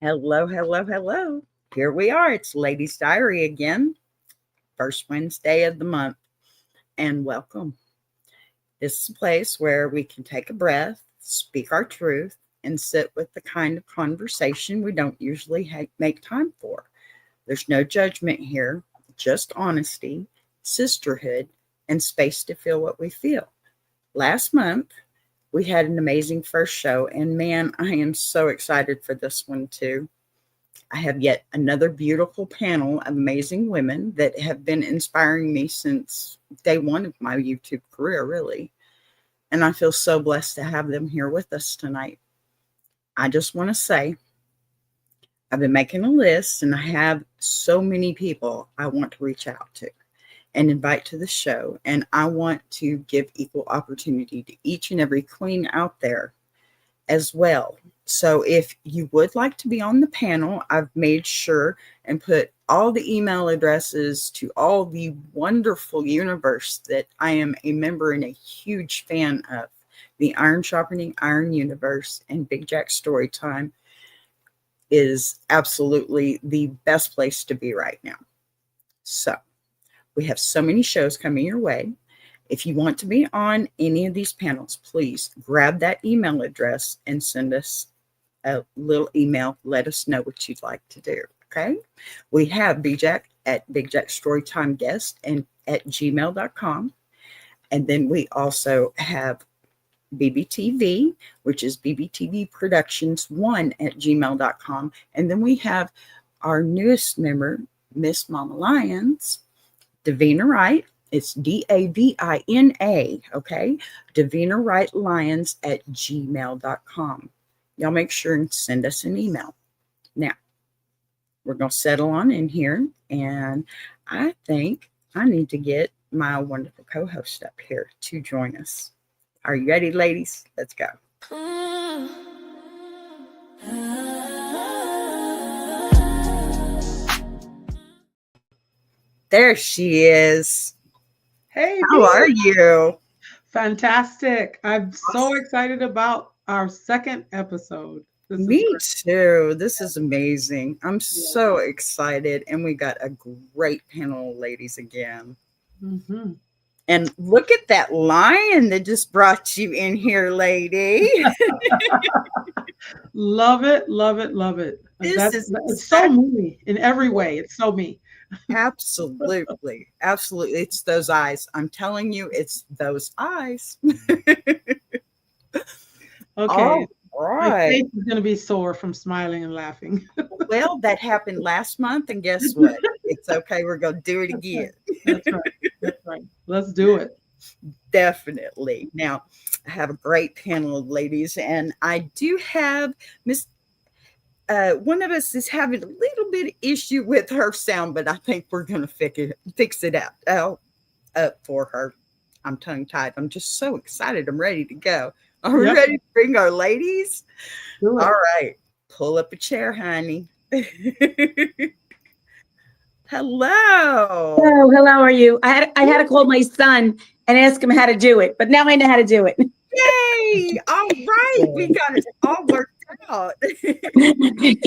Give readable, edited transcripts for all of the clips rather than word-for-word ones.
Hello, hello, hello. Here we are. It's Ladies Diary again, first Wednesday of the month. And welcome. This is a place where we can take a breath, speak our truth, and sit with the kind of conversation we don't usually make time for. There's no judgment here, just honesty, sisterhood, and space to feel what we feel. Last month, we had an amazing first show, and man, I am so excited for this one too. I have yet another beautiful panel of amazing women that have been inspiring me since day one of my YouTube career, really. And I feel so blessed to have them here with us tonight. I just want to say, I've been making a list and I have so many people I want to reach out to and invite to the show. And I want to give equal opportunity to each and every queen out there as well. So if you would like to be on the panel, I've made sure and put all the email addresses to all the wonderful universe that I am a member and a huge fan of. The Iron Sharpening Iron Universe and Big Jack Storytime is absolutely the best place to be right now. So we have so many shows coming your way. If you want to be on any of these panels, please grab that email address and send us a little email. Let us know what you'd like to do. Okay. We have BJack at Big Jack Storytime Guest and at gmail.com. And then we also have BBTV, which is BBTV Productions 1 at gmail.com. And then we have our newest member, Miss Mama Lions, Davina Wright. It's Davina, okay? Davina Wright Lions at gmail.com. Y'all make sure and send us an email. Now, we're going to settle on in here, and I think I need to get my wonderful co-host up here to join us. Are you ready, ladies? Let's go. There she is. Hey, how are you? Fantastic. I'm so excited about our second episode. Me too. This is amazing. I'm so excited. And we got a great panel of ladies again. Mm-hmm. And look at that lion that just brought you in here, lady. Love it, love it, love it. It's so me in every way. It's so me. Absolutely. Absolutely. It's those eyes. I'm telling you, it's those eyes. Okay. All right. My face is going to be sore from smiling and laughing. Well, that happened last month. And guess what? It's okay. We're going to do it again. That's right. That's right. Let's do it. Definitely. Now, I have a great panel of ladies, and I do have Miss one of us is having a little bit of issue with her sound, but I think we're going to fix it out for her. I'm tongue tied. I'm just so excited. I'm ready to go. Are we ready to bring our ladies? All right. Pull up a chair, honey. Hello. Oh, hello. How are you? I had to call my son and ask him how to do it, but now I know how to do it. Yay! All right. We got it all worked out.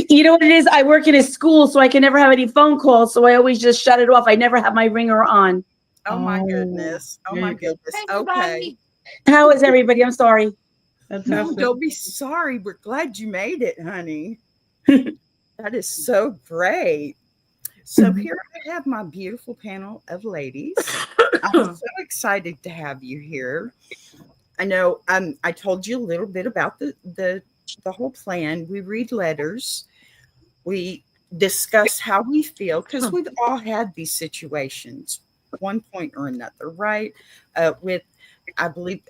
You know what it is? I work in a school, so I can never have any phone calls. So I always just shut it off. I never have my ringer on. Oh my goodness. Oh my goodness. Okay. How is everybody? I'm sorry. No, don't be sorry. We're glad you made it, honey. That is so great. So here I have my beautiful panel of ladies. I'm so excited to have you here. I know I told you a little bit about the whole plan. We read letters. We discuss how we feel because we've all had these situations, one point or another, right? I believe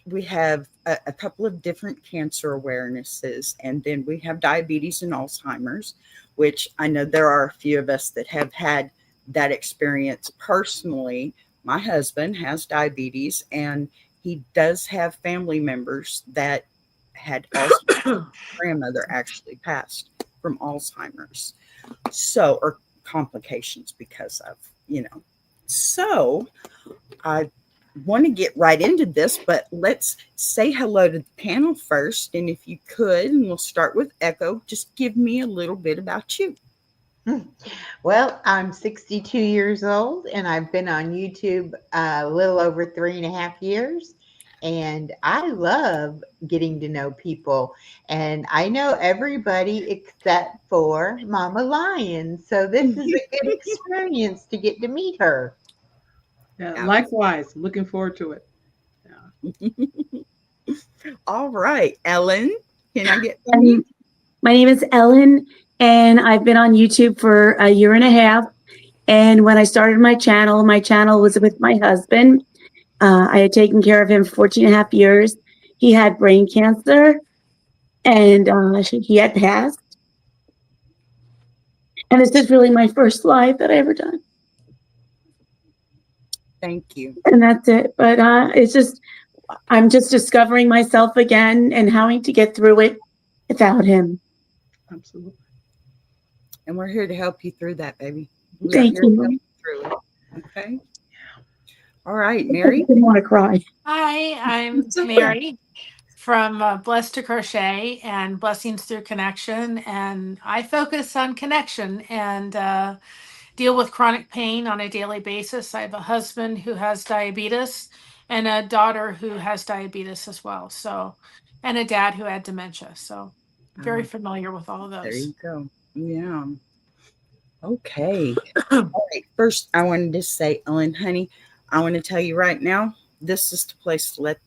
we have a couple of different cancer awarenesses, and then we have diabetes and Alzheimer's, which I know there are a few of us that have had that experience personally. My husband has diabetes, and he does have family members that had Alzheimer's. Grandmother actually passed from Alzheimer's, or complications because of, So I want to get right into this, but let's say hello to the panel first. And if you could, and we'll start with Echo, just give me a little bit about you. Well, I'm 62 years old and I've been on YouTube a little over 3.5 years. And I love getting to know people. And I know everybody except for Mama Lion. So this is a good experience to get to meet her. Yeah, likewise. Looking forward to it. Yeah. All right, Ellen, can I get Um, you? My name is Ellen, and I've been on YouTube for a year and a half. And when I started my channel was with my husband. I had taken care of him for 14 and a half years. He had brain cancer, and he had passed. And this is really my first live that I ever done. Thank you. And that's it. But it's just, I'm just discovering myself again and having to get through it without him. Absolutely. And we're here to help you through that, baby. We are Thank here to help you. you through it. Okay. All right, Mary. I didn't want to cry. Hi, I'm It's okay. Mary from Blessed to Crochet and Blessings Through Connection. And I focus on connection and deal with chronic pain on a daily basis. I have a husband who has diabetes and a daughter who has diabetes as well. So, and a dad who had dementia. So, very familiar with all of There those. you go. Yeah. Okay. All right. First, I wanted to say, Ellen, honey, I want to tell you right now, this is the place to let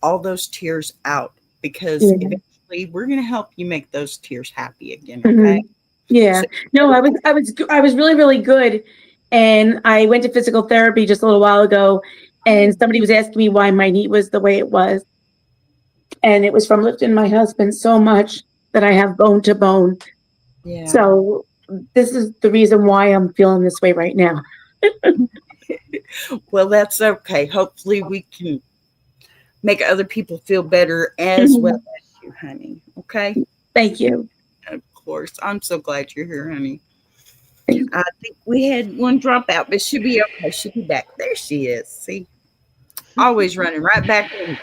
all those tears out, because Yeah. eventually we're going to help you make those tears happy again. Mhm. Okay. Yeah. So- No, I was really, really good. And I went to physical therapy just a little while ago, and somebody was asking me why my knee was the way it was. And it was from lifting my husband so much that I have bone to bone. Yeah. So this is the reason why I'm feeling this way right now. Well, that's okay. Hopefully we can make other people feel better as well as you, honey. Okay. Thank you. Of course. I'm so glad you're here, honey. I think we had one drop out, but she'll be okay. She'll be back. There she is. See? Always running right back in.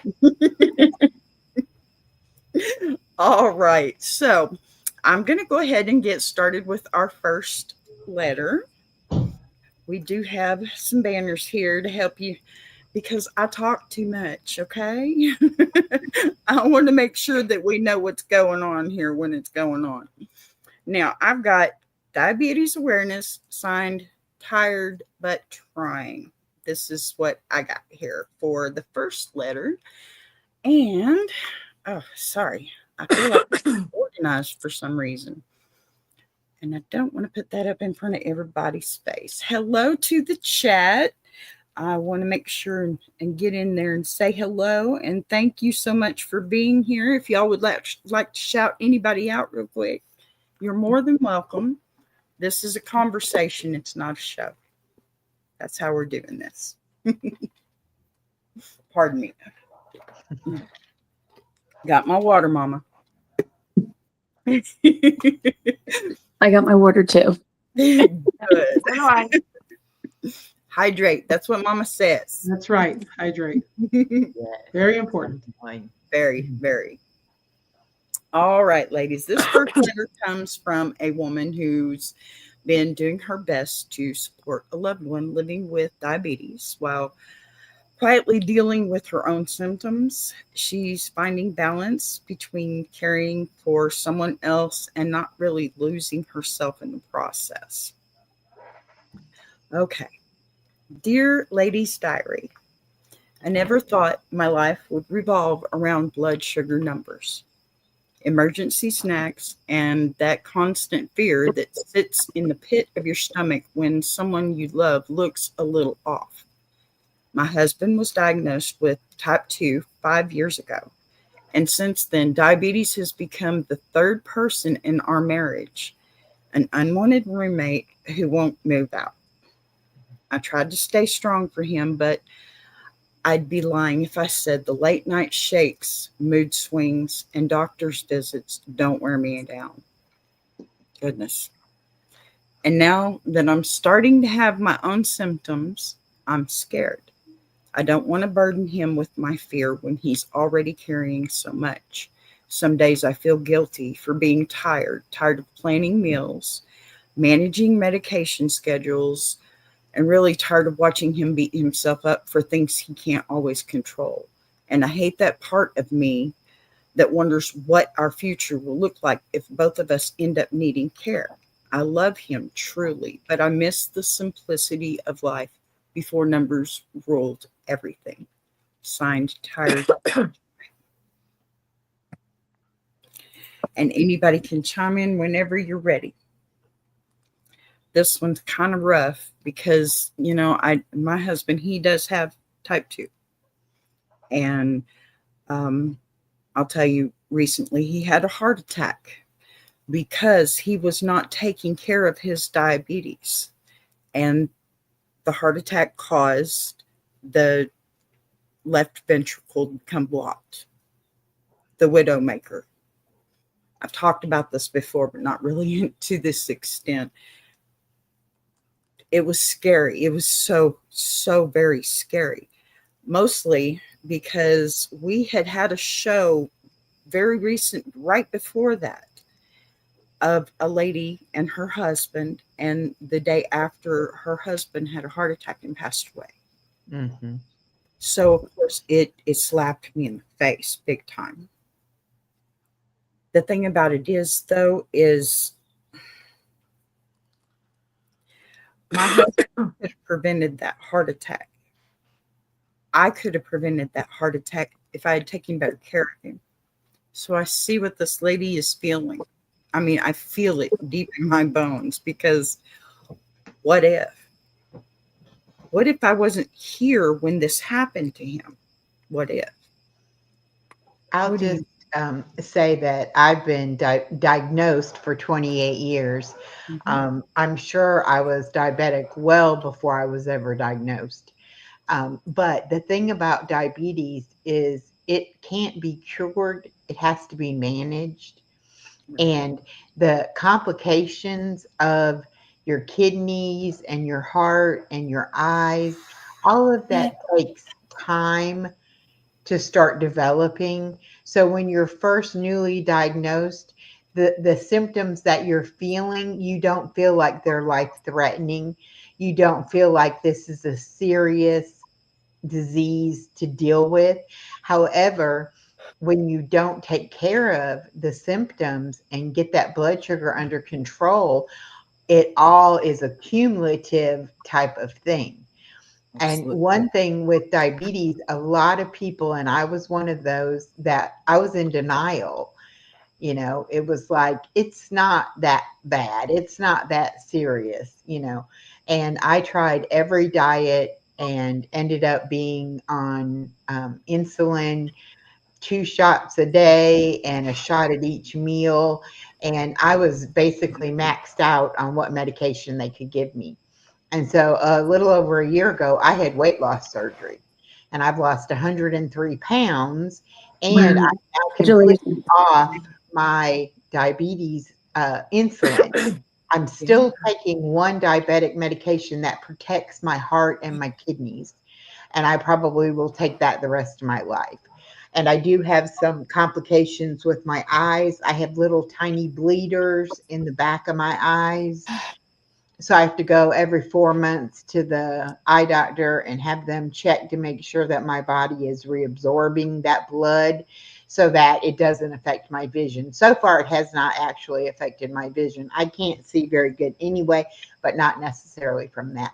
All right. So I'm going to go ahead and get started with our first letter. We do have some banners here to help you because I talk too much, okay? I want to make sure that we know what's going on here when it's going on. Now, I've got diabetes awareness, signed, tired, but trying. This is what I got here for the first letter. And, oh, sorry. I feel like it's organized for some reason. And I don't want to put that up in front of everybody's face. Hello to the chat. I want to make sure and get in there and say hello. And thank you so much for being here. If y'all would like to shout anybody out real quick, you're more than welcome. This is a conversation. It's not a show. That's how we're doing this. Pardon me. Got my water, Mama. I got my water too. Good. So do I. Hydrate. That's what Mama says. That's right. Hydrate. Very important. Very, very. All right, ladies. This first letter comes from a woman who's been doing her best to support a loved one living with diabetes while quietly dealing with her own symptoms. She's finding balance between caring for someone else and not really losing herself in the process. Okay. Dear Lady's Diary, I never thought my life would revolve around blood sugar numbers, emergency snacks, and that constant fear that sits in the pit of your stomach when someone you love looks a little off. My husband was diagnosed with type 2 5 years ago, and since then, diabetes has become the third person in our marriage, an unwanted roommate who won't move out. I tried to stay strong for him, but I'd be lying if I said the late night shakes, mood swings, and doctor's visits don't wear me down. Goodness. And now that I'm starting to have my own symptoms, I'm scared. I don't want to burden him with my fear when he's already carrying so much. Some days I feel guilty for being tired of planning meals, managing medication schedules, and really tired of watching him beat himself up for things he can't always control. And I hate that part of me that wonders what our future will look like if both of us end up needing care. I love him truly, but I miss the simplicity of life before numbers ruled everything. Signed, Tired. And anybody can chime in whenever you're ready. This one's kind of rough because, my husband, he does have type 2. And I'll tell you, recently he had a heart attack because he was not taking care of his diabetes. And the heart attack caused the left ventricle to become blocked, the widowmaker. I've talked about this before, but not really to this extent. It was scary. It was so, so very scary. Mostly because we had a show very recent, right before that, of a lady and her husband, and the day after her husband had a heart attack and passed away. Mm-hmm. So of course it slapped me in the face big time. The thing about it is, though, is my husband could have prevented that heart attack. I could have prevented that heart attack if I had taken better care of him. So I see what this lady is feeling. I mean, I feel it deep in my bones, because what if? What if I wasn't here when this happened to him? What if? I'll What do just say that I've been diagnosed for 28 years. I'm sure I was diabetic well before I was ever diagnosed. But the thing about diabetes is it can't be cured. It has to be managed. And the complications of your kidneys and your heart and your eyes, all of that takes time to start developing. So when you're first newly diagnosed, the symptoms that you're feeling, you don't feel like they're life threatening. You don't feel like this is a serious disease to deal with. However, when you don't take care of the symptoms and get that blood sugar under control, it all is a cumulative type of thing. And one thing with diabetes, a lot of people, and I was one of those, that I was in denial. It was like, it's not that bad. It's not that serious, And I tried every diet and ended up being on insulin, 2 shots a day and a shot at each meal. And I was basically maxed out on what medication they could give me. And so a little over a year ago, I had weight loss surgery, and I've lost 103 pounds, and Wow. I'm now completely Congratulations. off my diabetes insulin. I'm still taking one diabetic medication that protects my heart and my kidneys, and I probably will take that the rest of my life. And I do have some complications with my eyes. I have little tiny bleeders in the back of my eyes. So I have to go every 4 months to the eye doctor and have them check to make sure that my body is reabsorbing that blood so that it doesn't affect my vision. So far, it has not actually affected my vision. I can't see very good anyway, but not necessarily from that.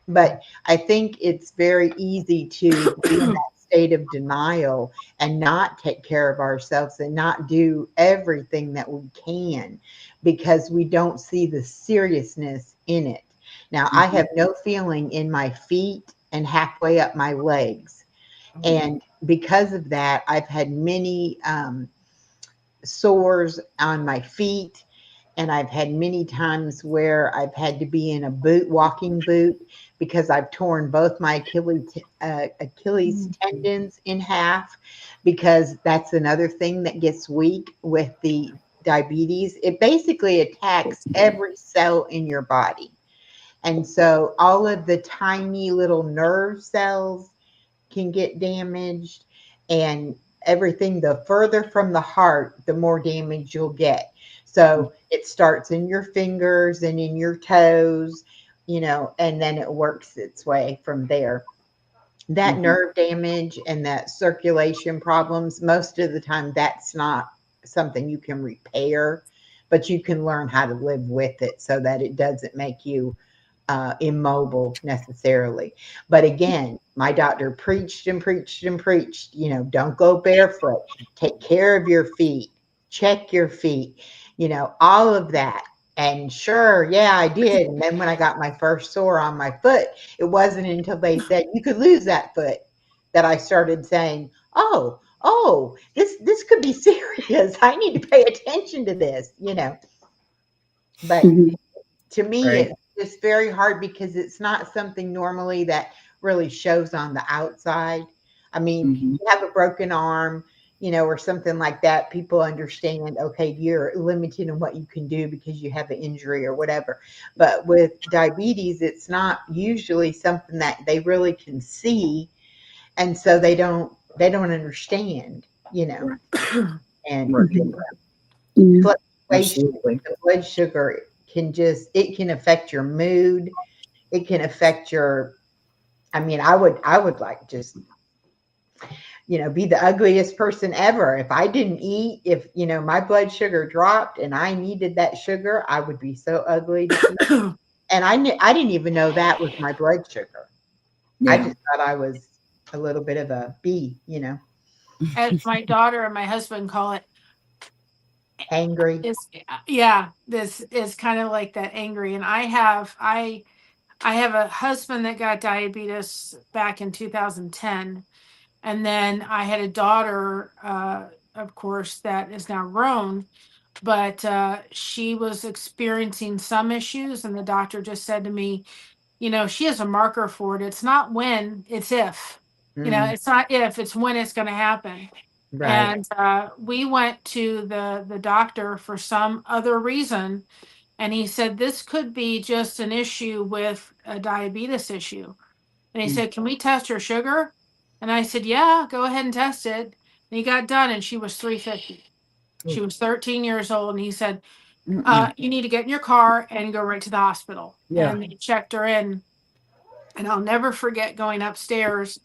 But I think it's very easy to be in that state of denial and not take care of ourselves and not do everything that we can because we don't see the seriousness in it. Now, I have no feeling in my feet and halfway up my legs. And because of that, I've had many sores on my feet. And I've had many times where I've had to be in a boot, walking boot, because I've torn both my Achilles tendons in half, because that's another thing that gets weak with the diabetes. It basically attacks every cell in your body. And so all of the tiny little nerve cells can get damaged, and everything, the further from the heart, the more damage you'll get. So it starts in your fingers and in your toes, and then it works its way from there. That nerve damage and that circulation problems, most of the time, that's not something you can repair, but you can learn how to live with it so that it doesn't make you immobile necessarily. But again, my doctor preached and preached and preached, don't go barefoot, take care of your feet, check your feet, all of that. And sure, yeah, I did. And then when I got my first sore on my foot, it wasn't until they said you could lose that foot that I started saying, oh, this could be serious. I need to pay attention to this, But to me, Right. it's very hard because it's not something normally that really shows on the outside. I mean, you have a broken arm, or something like that. People understand, okay, you're limited in what you can do because you have an injury or whatever. But with diabetes, it's not usually something that they really can see. And so they don't understand, and Yeah. fluctuation Absolutely. of blood sugar it can affect your mood. It can affect I would like just, be the ugliest person ever. If I didn't eat, if, my blood sugar dropped and I needed that sugar, I would be so ugly to people. And I didn't even know that was my blood sugar. I Yeah. just thought I was a little bit of a bee, As my daughter and my husband call it, angry. this is kind of like that angry. And I have a husband that got diabetes back in 2010. And then I had a daughter, of course, that is now grown, but she was experiencing some issues. And the doctor just said to me, she has a marker for it. It's not when, it's if. It's not if, it's when it's going to happen. Right. And we went to the doctor for some other reason. And he said, this could be just an issue with a diabetes issue. And he said, can we test her sugar? And I said, yeah, go ahead and test it. And he got done and she was 350. She was 13 years old. And he said, you need to get in your car and go right to the hospital. Yeah. And they checked her in. And I'll never forget going upstairs.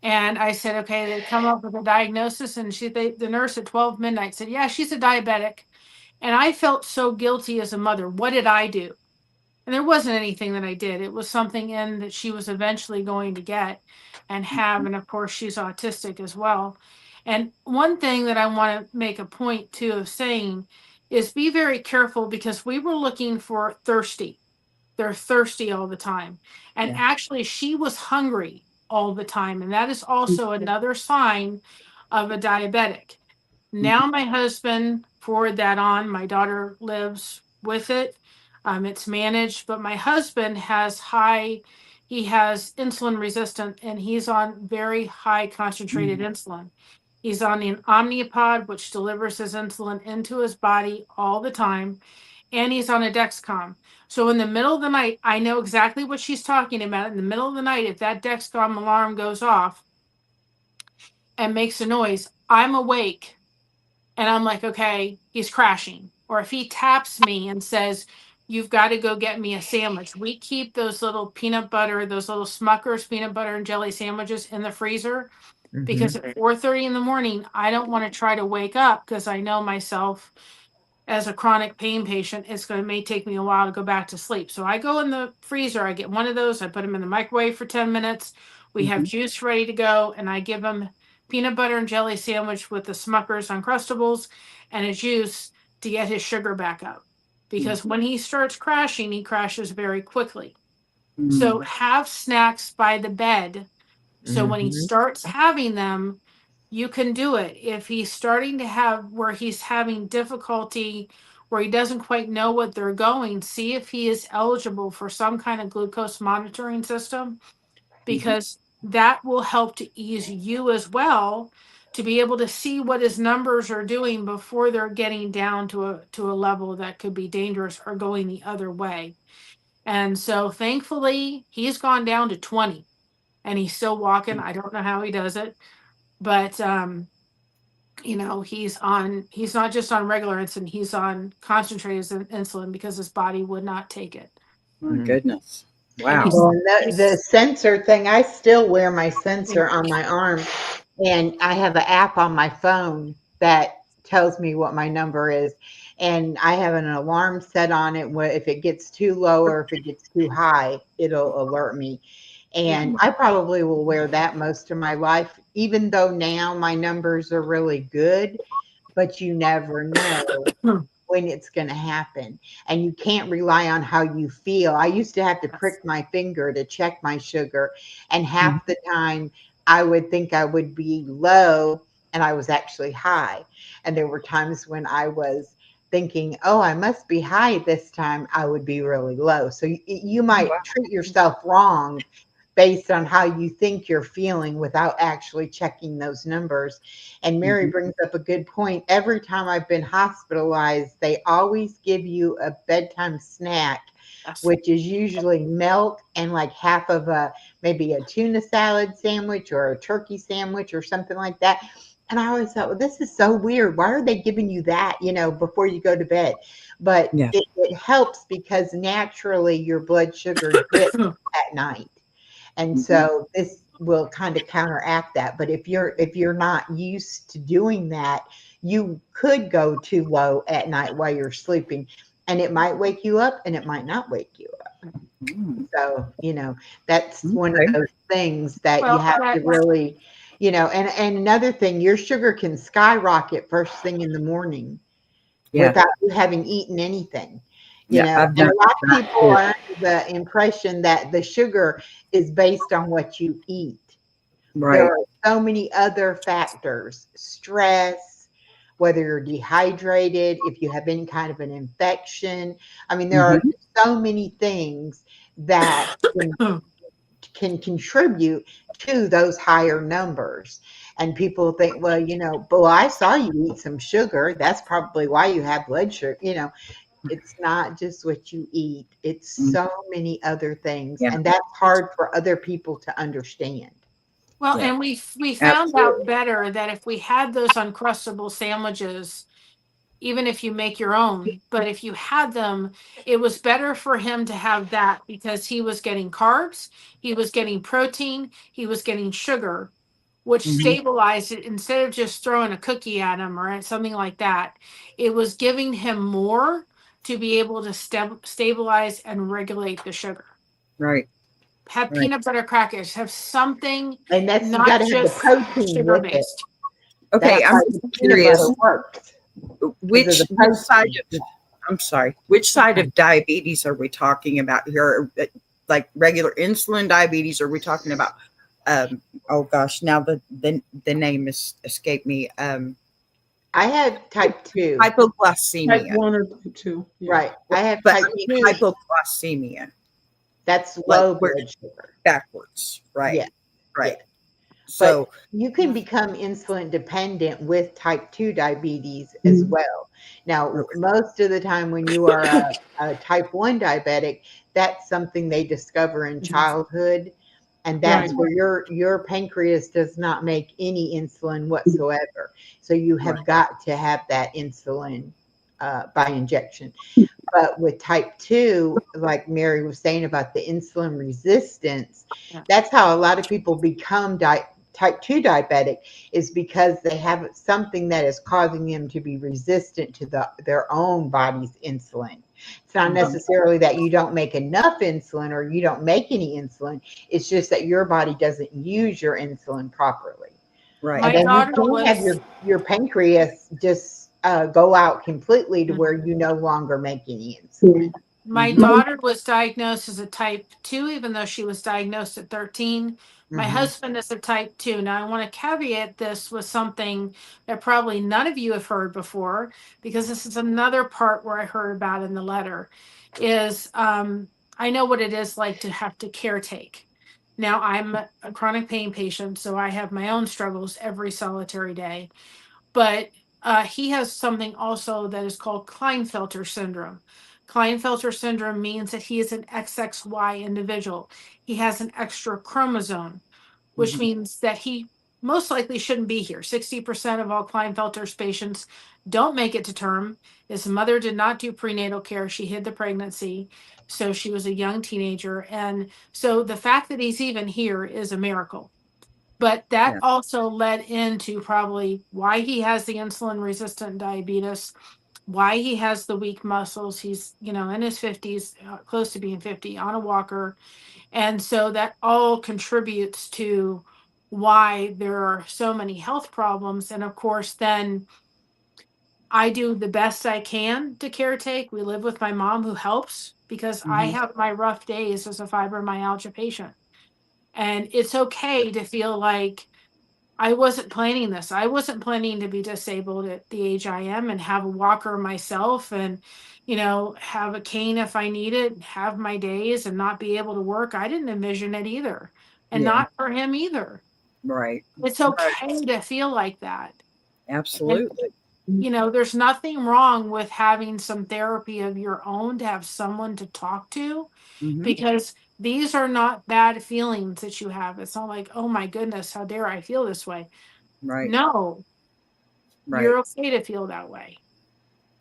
And I said, okay, they come up with a diagnosis. And the nurse at 12 midnight said, yeah, she's a diabetic. And I felt so guilty as a mother. What did I do? And there wasn't anything that I did. It was something in that she was eventually going to get and have. And of course, she's autistic as well. And one thing that I want to make a point too of saying is be very careful, because we were looking for thirsty. They're thirsty all the time. And actually, she was hungry all the time. And that is also another sign of a diabetic. Now my husband forwarded that on. My daughter lives with it. It's managed, but my husband he has insulin resistant, and he's on very high concentrated insulin. He's on the Omnipod, which delivers his insulin into his body all the time, and he's on a Dexcom. So in the middle of the night, I know exactly what she's talking about. In the middle of the night, if that Dexcom alarm goes off and makes a noise, I'm awake. And I'm like, okay, he's crashing. Or if he taps me and says, you've got to go get me a sandwich. We keep those little those little Smucker's peanut butter and jelly sandwiches in the freezer, because at 4:30 in the morning, I don't want to try to wake up, because I know myself as a chronic pain patient, may take me a while to go back to sleep. So I go in the freezer, I get one of those, I put them in the microwave for 10 minutes. We have juice ready to go, and I give him peanut butter and jelly sandwich with the Smucker's Uncrustables and a juice to get his sugar back up. Because when he starts crashing, he crashes very quickly. So have snacks by the bed. So when he starts having them, you can do it. If he's starting to have where he's having difficulty, where he doesn't quite know what they're going, see if he is eligible for some kind of glucose monitoring system, because that will help to ease you as well, to be able to see what his numbers are doing before they're getting down to a level that could be dangerous or going the other way. And so thankfully he's gone down to 20. and he's still walking. I don't know how he does it, but he's not just on regular insulin, he's on concentrated insulin because his body would not take it. My goodness. Wow. Well, the sensor thing, I still wear my sensor on my arm, and I have an app on my phone that tells me what my number is. And I have an alarm set on it where if it gets too low or if it gets too high, it'll alert me. And I probably will wear that most of my life, even though now my numbers are really good, but you never know when it's going to happen. And you can't rely on how you feel. I used to have to prick my finger to check my sugar. And half the time I would think I would be low and I was actually high. And there were times when I was thinking, oh, I must be high this time. I would be really low. So you might treat yourself wrong based on how you think you're feeling without actually checking those numbers. And Mary brings up a good point. Every time I've been hospitalized, they always give you a bedtime snack, which is usually milk and like half of maybe a tuna salad sandwich or a turkey sandwich or something like that. And I always thought, well, this is so weird. Why are they giving you that, before you go to bed? But it helps because naturally your blood sugar dips at night. And so this will kind of counteract that. But if you're not used to doing that, you could go too low at night while you're sleeping, and it might wake you up and it might not wake you up. So, that's one of those things that you have to really, and another thing, your sugar can skyrocket first thing in the morning without you having eaten anything. And a lot of people are under the impression that the sugar is based on what you eat. Right. There are so many other factors, stress, whether you're dehydrated, if you have any kind of an infection. I mean, there are so many things that can contribute to those higher numbers. And people think, well, I saw you eat some sugar. That's probably why you have blood sugar. It's not just what you eat. It's so many other things. And that's hard for other people to understand. Well, and we found out better that if we had those Uncrustable sandwiches, even if you make your own, but if you had them, it was better for him to have that because he was getting carbs, he was getting protein, he was getting sugar, which stabilized it instead of just throwing a cookie at him or something like that. It was giving him more to be able to stabilize and regulate the sugar. Right. Have peanut butter crackers, have something, and that's not you got to have the just protein sugar with based. it. Okay, That's I'm how the peanut curious. butter works. Which side of which side of diabetes are we talking about here? Like regular insulin diabetes, or are we talking about oh gosh, now the name is escaped me. I have type 2. Hypoglycemia. Type 1 or type 2. Yeah. Right. I have but type 2. Hypoglycemia. That's low blood sugar. Backwards. Right. Yeah. Right. Yeah. So but you can become insulin dependent with type 2 diabetes as well. Now, most of the time when you are a type 1 diabetic, that's something they discover in childhood. And that's where your pancreas does not make any insulin whatsoever. So you have got to have that insulin by injection. But with type 2, like Mary was saying about the insulin resistance, that's how a lot of people become type 2 diabetic, is because they have something that is causing them to be resistant to their own body's insulin. It's not necessarily that you don't make enough insulin or you don't make any insulin. It's just that your body doesn't use your insulin properly. Right. And then you can have your pancreas just go out completely to where you no longer make any insulin. My daughter was diagnosed as a type 2, even though she was diagnosed at 13. My husband is a type 2. Now, I want to caveat this with something that probably none of you have heard before, because this is another part where I heard about in the letter, is I know what it is like to have to caretake. Now, I'm a chronic pain patient, so I have my own struggles every solitary day. But he has something also that is called Klinefelter syndrome. Klinefelter syndrome means that he is an XXY individual. He has an extra chromosome, which means that he most likely shouldn't be here. 60% of all Klinefelter's patients don't make it to term. His mother did not do prenatal care. She hid the pregnancy. So she was a young teenager. And so the fact that he's even here is a miracle. But that Yeah. also led into probably why he has the insulin resistant diabetes, why he has the weak muscles. He's, in his 50s, close to being 50, on a walker. And so that all contributes to why there are so many health problems. And of course, then I do the best I can to caretake. We live with my mom who helps because I have my rough days as a fibromyalgia patient. And it's okay to feel like I wasn't planning this. I wasn't planning to be disabled at the age I am and have a walker myself and, have a cane if I need it, have my days and not be able to work. I didn't envision it either. And Yeah. not for him either. Right. It's okay to feel like that. Absolutely. And, there's nothing wrong with having some therapy of your own to have someone to talk to because these are not bad feelings that you have. It's not like, oh my goodness, how dare I feel this way? Right. No, Right. you're okay to feel that way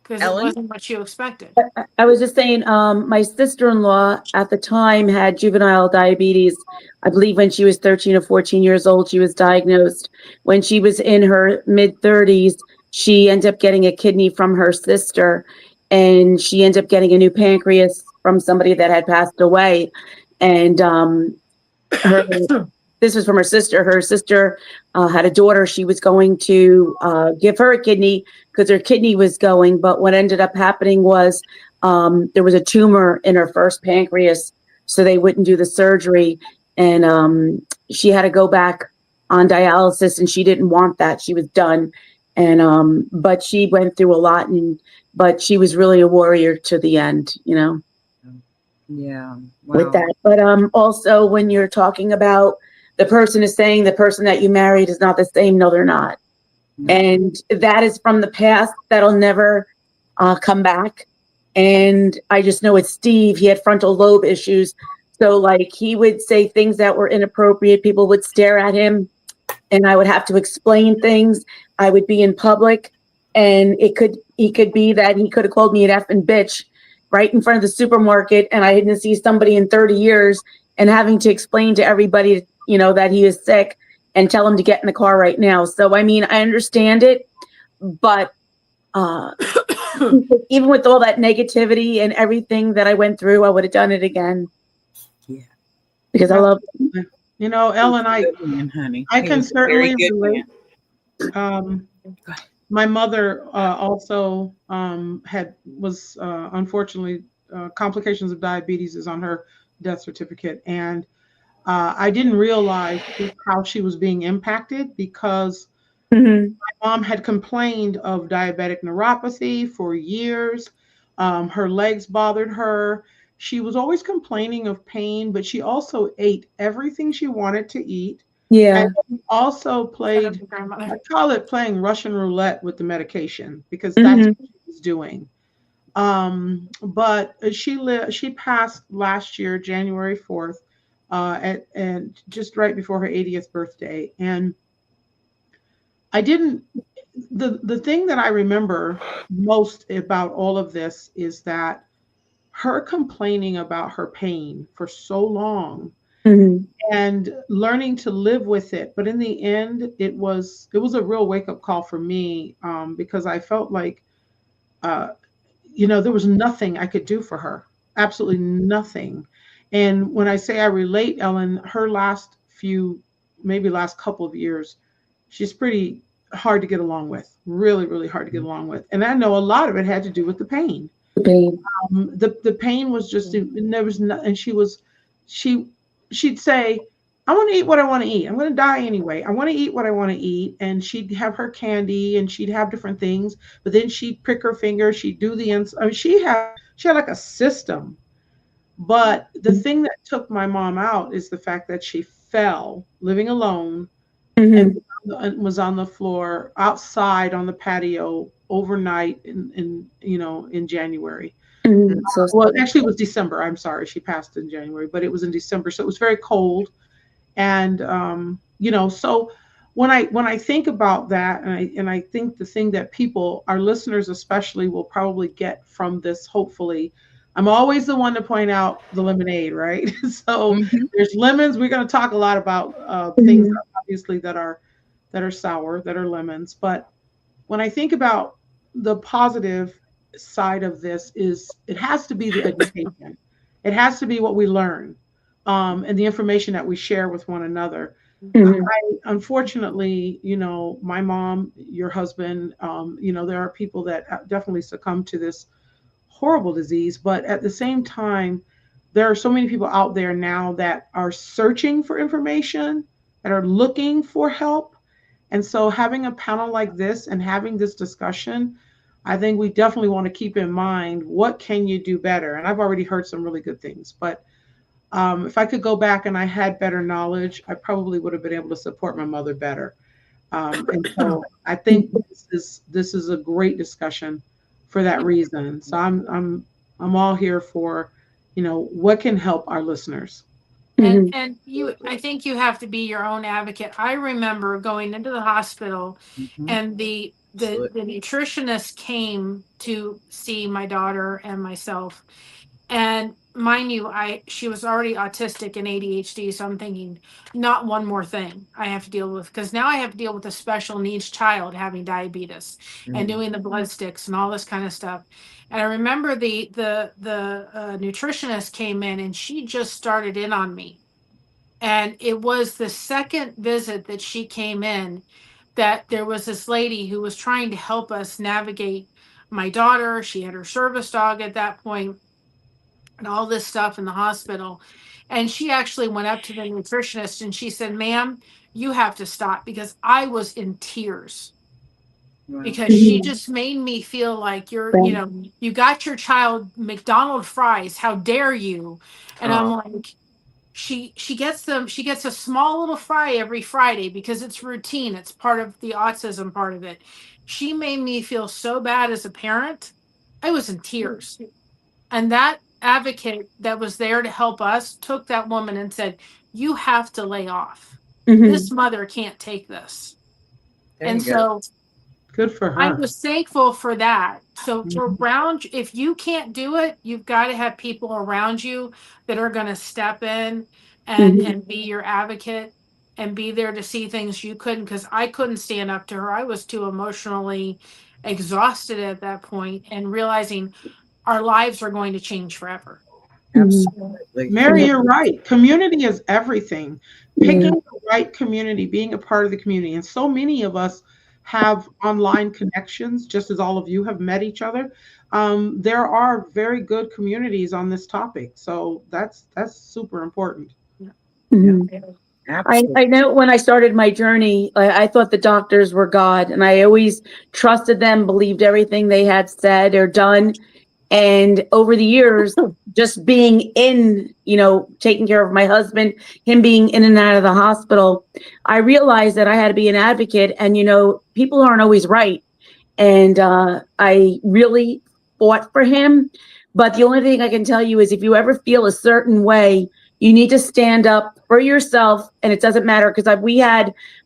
because it Ellen? wasn't what you expected. I was just saying, my sister-in-law at the time had juvenile diabetes. I believe when she was 13 or 14 years old, she was diagnosed. When she was in her mid-30s, she ended up getting a kidney from her sister, and she ended up getting a new pancreas from somebody that had passed away. And this was from her sister. Her sister had a daughter. She was going to give her a kidney because her kidney was going. But what ended up happening was there was a tumor in her first pancreas, so they wouldn't do the surgery. And she had to go back on dialysis, and she didn't want that. She was done. And but she went through a lot, but she was really a warrior to the end, Yeah. Wow. with that. But also when you're talking about the person is saying the person that you married is not the same. No, they're not. No. And that is from the past. That'll never come back. And I just know with Steve, he had frontal lobe issues. So like he would say things that were inappropriate. People would stare at him and I would have to explain things. I would be in public and he could be that he could have called me an effing bitch right in front of the supermarket. And I didn't see somebody in 30 years and having to explain to everybody, that he is sick and tell him to get in the car right now. So, I mean, I understand it, but even with all that negativity and everything that I went through, I would have done it again. Yeah. Because I love him. Ellen, honey. I can certainly relate. My mother also was unfortunately complications of diabetes is on her death certificate, and I didn't realize how she was being impacted because my mom had complained of diabetic neuropathy for years. Her legs bothered her. She was always complaining of pain, but she also ate everything she wanted to eat. Yeah. And also played, grandmother. I call it playing Russian roulette with the medication because that's what she was doing. But she passed last year, January 4th, and just right before her 80th birthday. And the thing that I remember most about all of this is that her complaining about her pain for so long and learning to live with it. But in the end, it was a real wake-up call for me because I felt like, there was nothing I could do for her, absolutely nothing. And when I say I relate, Ellen, her maybe last couple of years, she's pretty hard to get along with, really, really hard to get along with. And I know a lot of it had to do with the pain. The pain was just, there was no, and she'd say, I want to eat what I want to eat. I'm going to die anyway. I want to eat what I want to eat. And she'd have her candy and she'd have different things, but then she'd prick her finger. She'd do she had like a system. But the thing that took my mom out is the fact that she fell living alone and was on the floor outside on the patio overnight in January. Well, actually it was December. I'm sorry. She passed in January, but it was in December. So it was very cold. And so when I think about that, and I think the thing that people, our listeners especially, will probably get from this, hopefully, I'm always the one to point out the lemonade, right? So Mhm. there's lemons. We're going to talk a lot about things Mhm. obviously that are sour, that are lemons. But when I think about the positive side of this, is it has to be the education. It has to be what we learn, and the information that we share with one another. Mhm. Unfortunately, my mom, your husband, there are people that definitely succumb to this horrible disease. But at the same time, there are so many people out there now that are searching for information, that are looking for help. And so having a panel like this and having this discussion, I think we definitely want to keep in mind, what can you do better? And I've already heard some really good things, but if I could go back and I had better knowledge, I probably would have been able to support my mother better. And so I think this is a great discussion for that reason. So I'm all here for, what can help our listeners. Mhm. And I think you have to be your own advocate. I remember going into the hospital, Mhm. and the nutritionist came to see my daughter and myself. And mind you, she was already autistic and ADHD, so I'm thinking, not one more thing I have to deal with, because now I have to deal with a special needs child having diabetes and Mhm. doing the blood sticks and all this kind of stuff. And I remember the nutritionist came in, and she just started in on me. And it was the second visit that she came in that there was this lady who was trying to help us navigate my daughter. She had her service dog at that point and all this stuff in the hospital. And she actually went up to the nutritionist and she said, "Ma'am, you have to stop," because I was in tears, Wow. because she Mhm. just made me feel like, Right. you got your child McDonald's fries. How dare you? And I'm Oh, like, she gets a small little fry every Friday because it's routine. It's part of the autism part of it. She made me feel so bad as a parent. I was in tears. And that advocate that was there to help us took that woman and said, "You have to lay off. Mhm. This mother can't take this." there And you go. so Good for I her. was thankful for that. So Mhm. if you can't do it, you've got to have people around you that are going to step in and Mhm. and be your advocate and be there to see things you couldn't, because I couldn't stand up to her. I was too emotionally exhausted at that point, and realizing our lives are going to change forever. Mhm. Absolutely. Mary, Yeah. you're right. Community is everything. Yeah. Picking the right community, being a part of the community. And so many of us have online connections, just as all of you have met each other. There are very good communities on this topic. So that's super important. Yeah, Mhm. absolutely. I know when I started my journey, I thought the doctors were God, and I always trusted them, believed everything they had said or done. And over the years, just being in, taking care of my husband, him being in and out of the hospital, I realized that I had to be an advocate. And, people aren't always right. And I really fought for him. But the only thing I can tell you is, if you ever feel a certain way, you need to stand up for yourself. And it doesn't matter, because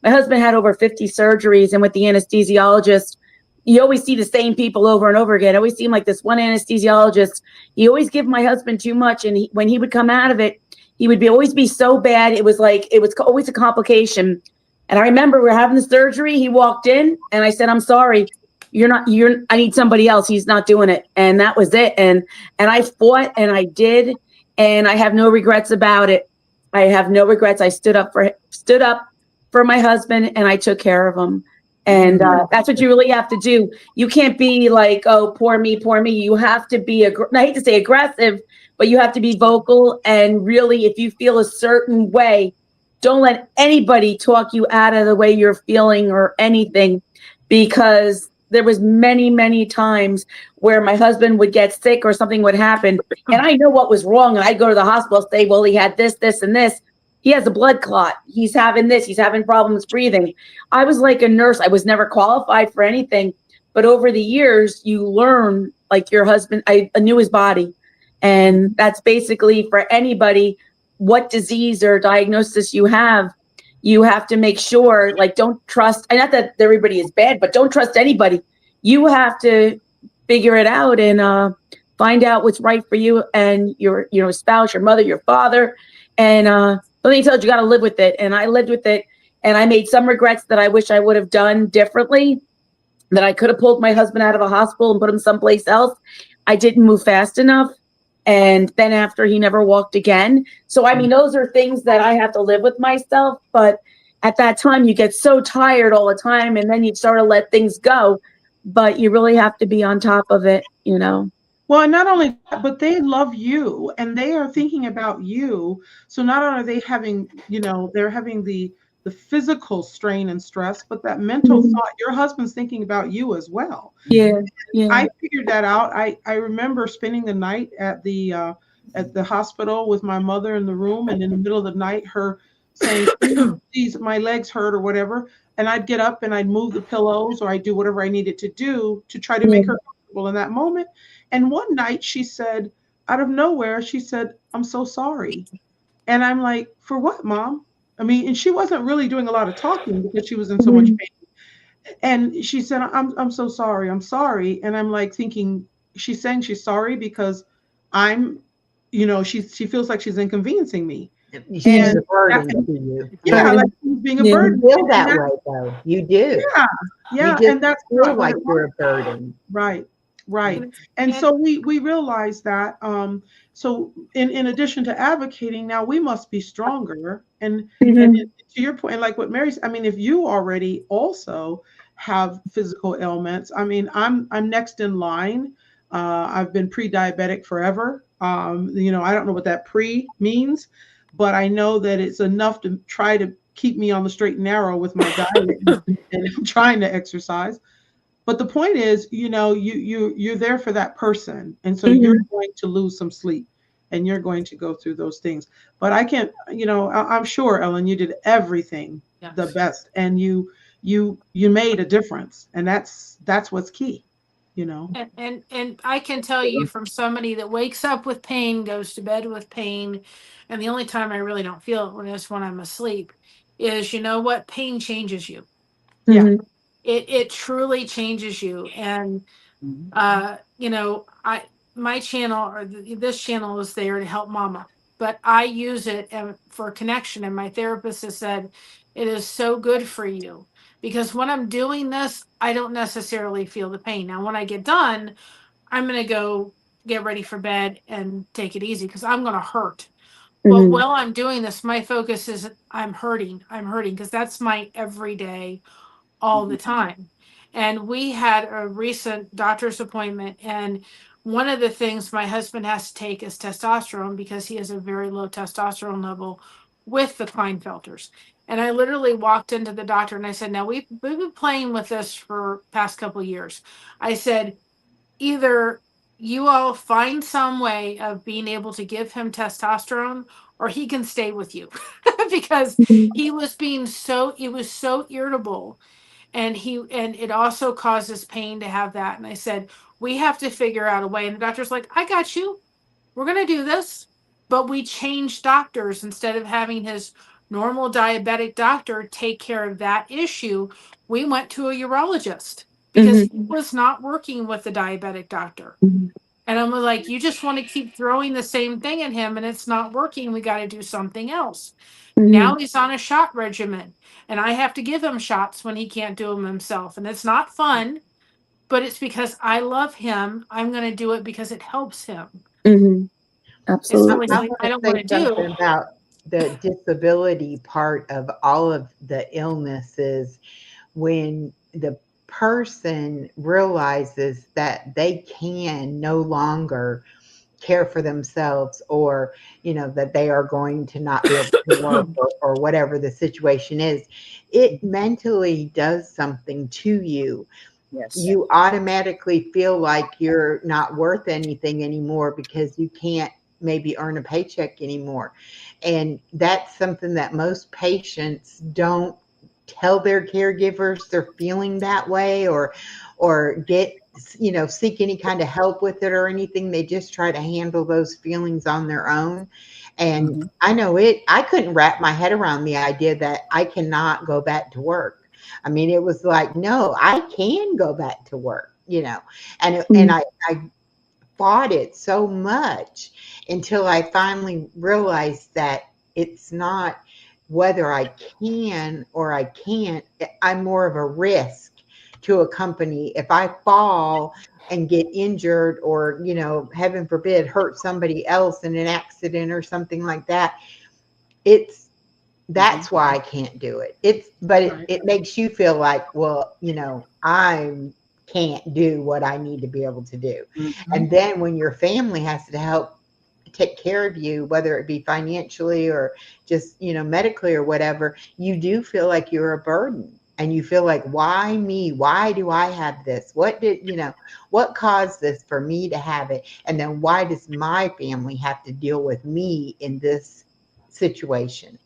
my husband had over 50 surgeries, and with the anesthesiologist, you always see the same people over and over again. It always seemed like this one anesthesiologist. He always give my husband too much, and when he would come out of it, he would always be so bad. It was always a complication. And I remember we are having the surgery. He walked in, and I said, "I'm sorry. I need somebody else. He's not doing it." And that was it. And I fought, and I did, and I have no regrets about it. I have no regrets. I stood up for my husband, and I took care of him. And that's what you really have to do. You can't be like, "Oh, poor me, poor me." You have to be, I hate to say aggressive, but you have to be vocal. And really, if you feel a certain way, don't let anybody talk you out of the way you're feeling or anything, because there was many, many times where my husband would get sick or something would happen, and I know what was wrong, and I'd go to the hospital, say, "Well, he had this, this, and this. He has a blood clot. He's having this. He's having problems breathing." I was like a nurse. I was never qualified for anything. But over the years, you learn, like your husband, I knew his body. And that's basically for anybody. what disease or diagnosis you have to make sure, like, don't trust, and not that everybody is bad, but don't trust anybody. You have to figure it out and find out what's right for you and your, spouse, your mother, your father. And let me tell you, you got to live with it. And I lived with it, and I made some regrets that I wish I would have done differently, that I could have pulled my husband out of a hospital and put him someplace else. I didn't move fast enough. And then after, he never walked again. So, I mean, those are things that I have to live with myself. But at that time, you get so tired all the time, and then you sort of let things go. But you really have to be on top of it, Well, and not only that, but they love you and they are thinking about you. So not only are they having, they're having the physical strain and stress, but that mental Mhm. thought, your husband's thinking about you as well. Yeah. Yeah. I figured that out. I remember spending the night at the hospital with my mother in the room, and in the middle of the night, her saying, "Please, my legs hurt," or whatever. And I'd get up and I'd move the pillows, or I'd do whatever I needed to do to try to make her comfortable in that moment. And one night she said, out of nowhere, she said, "I'm so sorry." And I'm like, "For what, Mom?" I mean, and she wasn't really doing a lot of talking because she was in so much pain. And she said, I'm so sorry. I'm sorry." And I'm like thinking, she's saying she's sorry because I'm, she feels like she's inconveniencing me. She's And a burden to you. yeah, like she's being a Yeah. burden. You feel that way, though. You do. Yeah, You yeah. just And that's feel not what like it you're was. a burden. Right, right. And- And and- so we realized that, so in addition to advocating, now we must be stronger. And Mhm. to your point, and like what Mary said, I mean, if you already also have physical ailments, I mean, I'm next in line. I've been pre-diabetic forever. I don't know what that pre means, but I know that it's enough to try to keep me on the straight and narrow with my diet and trying to exercise. But the point is, you're there for that person, and so you're going to lose some sleep, and you're going to go through those things. But I can't, I'm sure, Ellen, you did everything the Yes. best, and you made a difference, and that's what's key. And I can tell you from somebody that wakes up with pain, goes to bed with pain, and the only time I really don't feel it is when I'm asleep, is, you know what? Pain changes you. Yeah. Mhm. It truly changes you. And Mhm. I my channel, or this channel, is there to help mama, but I use it for connection. And my therapist has said it is so good for you, because when I'm doing this, I don't necessarily feel the pain. Now, when I get done, I'm going to go get ready for bed and take it easy because I'm going to hurt. But Mhm. while I'm doing this, my focus is I'm hurting because that's my everyday, all the time. And we had a recent doctor's appointment, and one of the things my husband has to take is testosterone because he has a very low testosterone level with the Klinefelters. And I literally walked into the doctor and I said, "Now we've been playing with this for past couple years." I said, "Either you all find some way of being able to give him testosterone, or he can stay with you," because Mhm. he was so irritable, and it also causes pain to have that. And I said, "We have to figure out a way." And the doctor's like, "I got you. We're going to do this." But we changed doctors. Instead of having his normal diabetic doctor take care of that issue, we went to a urologist because Mhm. he was not working with the diabetic doctor. Mhm. And I'm like, "You just want to keep throwing the same thing at him and it's not working. We got to do something else." Now Mhm. he's on a shot regimen, and I have to give him shots when he can't do them himself. And it's not fun, but it's because I love him. I'm going to do it because it helps him. Mhm. It's I, really Absolutely. I something want I to don't want say to do. something about the disability part of all of the illnesses. When the person realizes that they can no longer care for themselves, or that they are going to not be able to work, or whatever the situation is, it mentally does something to you. Yes. You automatically feel like you're not worth anything anymore because you can't maybe earn a paycheck anymore. And that's something that most patients don't tell their caregivers they're feeling that way, or get seek any kind of help with it or anything. They just try to handle those feelings on their own. And I know I couldn't wrap my head around the idea that I cannot go back to work. I mean, it was like, no, I can go back to work, and I fought it so much until I finally realized that it's not whether I can or I can't. I'm more of a risk to a company. If I fall and get injured or, heaven forbid, hurt somebody else in an accident or something like that, that's why I can't do it. It makes you feel like, well, I can't do what I need to be able to do. And then when your family has to help take care of you, whether it be financially or just, medically or whatever, you do feel like you're a burden. And you feel like, why me? Why do I have this? What caused this for me to have it? And then why does my family have to deal with me in this situation?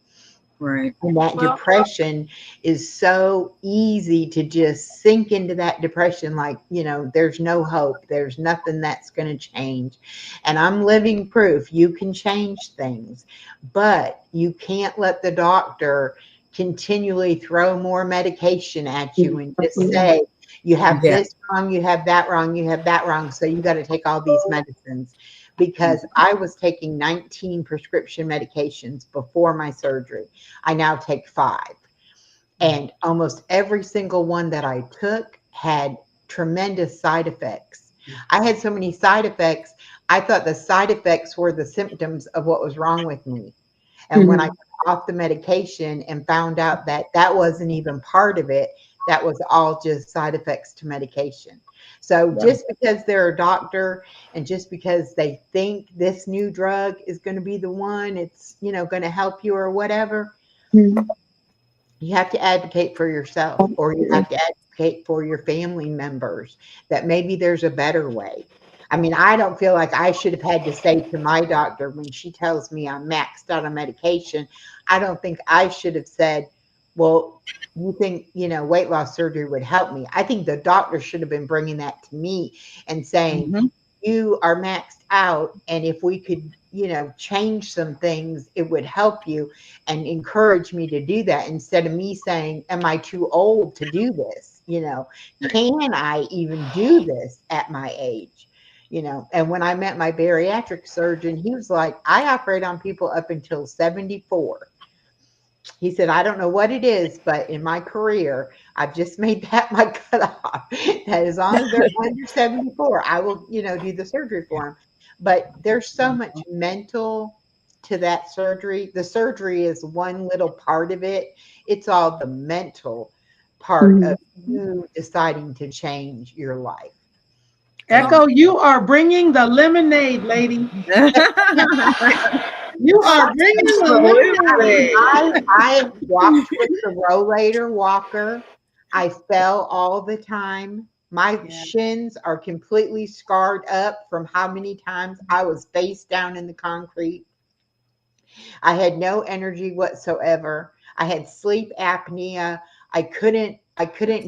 Right. And that depression is so easy to just sink into that depression. Like, there's no hope. There's nothing that's going to change. And I'm living proof you can change things, but you can't let the doctor continually throw more medication at you and just say, you have this wrong, you have that wrong, you have that wrong. So you got to take all these medicines. Because I was taking 19 prescription medications before my surgery. I now take 5. And almost every single one that I took had tremendous side effects. I had so many side effects, I thought the side effects were the symptoms of what was wrong with me. And when I got off the medication and found out that that wasn't even part of it, that was all just side effects to medication. So just because they're a doctor and just because they think this new drug is going to be the one, it's, going to help you or whatever, you have to advocate for yourself, or you have to advocate for your family members that maybe there's a better way. I mean, I don't feel like I should have had to say to my doctor when she tells me I'm maxed out on medication, I don't think I should have said, well, you think, weight loss surgery would help me. I think the doctor should have been bringing that to me and saying, you are maxed out. And if we could, change some things, it would help you, and encourage me to do that, instead of me saying, am I too old to do this? Can I even do this at my age? And when I met my bariatric surgeon, he was like, I operate on people up until 74. He said, I don't know what it is, but in my career, I've just made that my cutoff. That as long as they're under 74, I will, do the surgery for them. But there's so much mental to that surgery. The surgery is one little part of it. It's all the mental part of you deciding to change your life. Echo, you are bringing the lemonade, lady. You are bringing the lemonade. I walked with the rollator walker. I fell all the time. My shins are completely scarred up from how many times I was face down in the concrete. I had no energy whatsoever. I had sleep apnea. I couldn't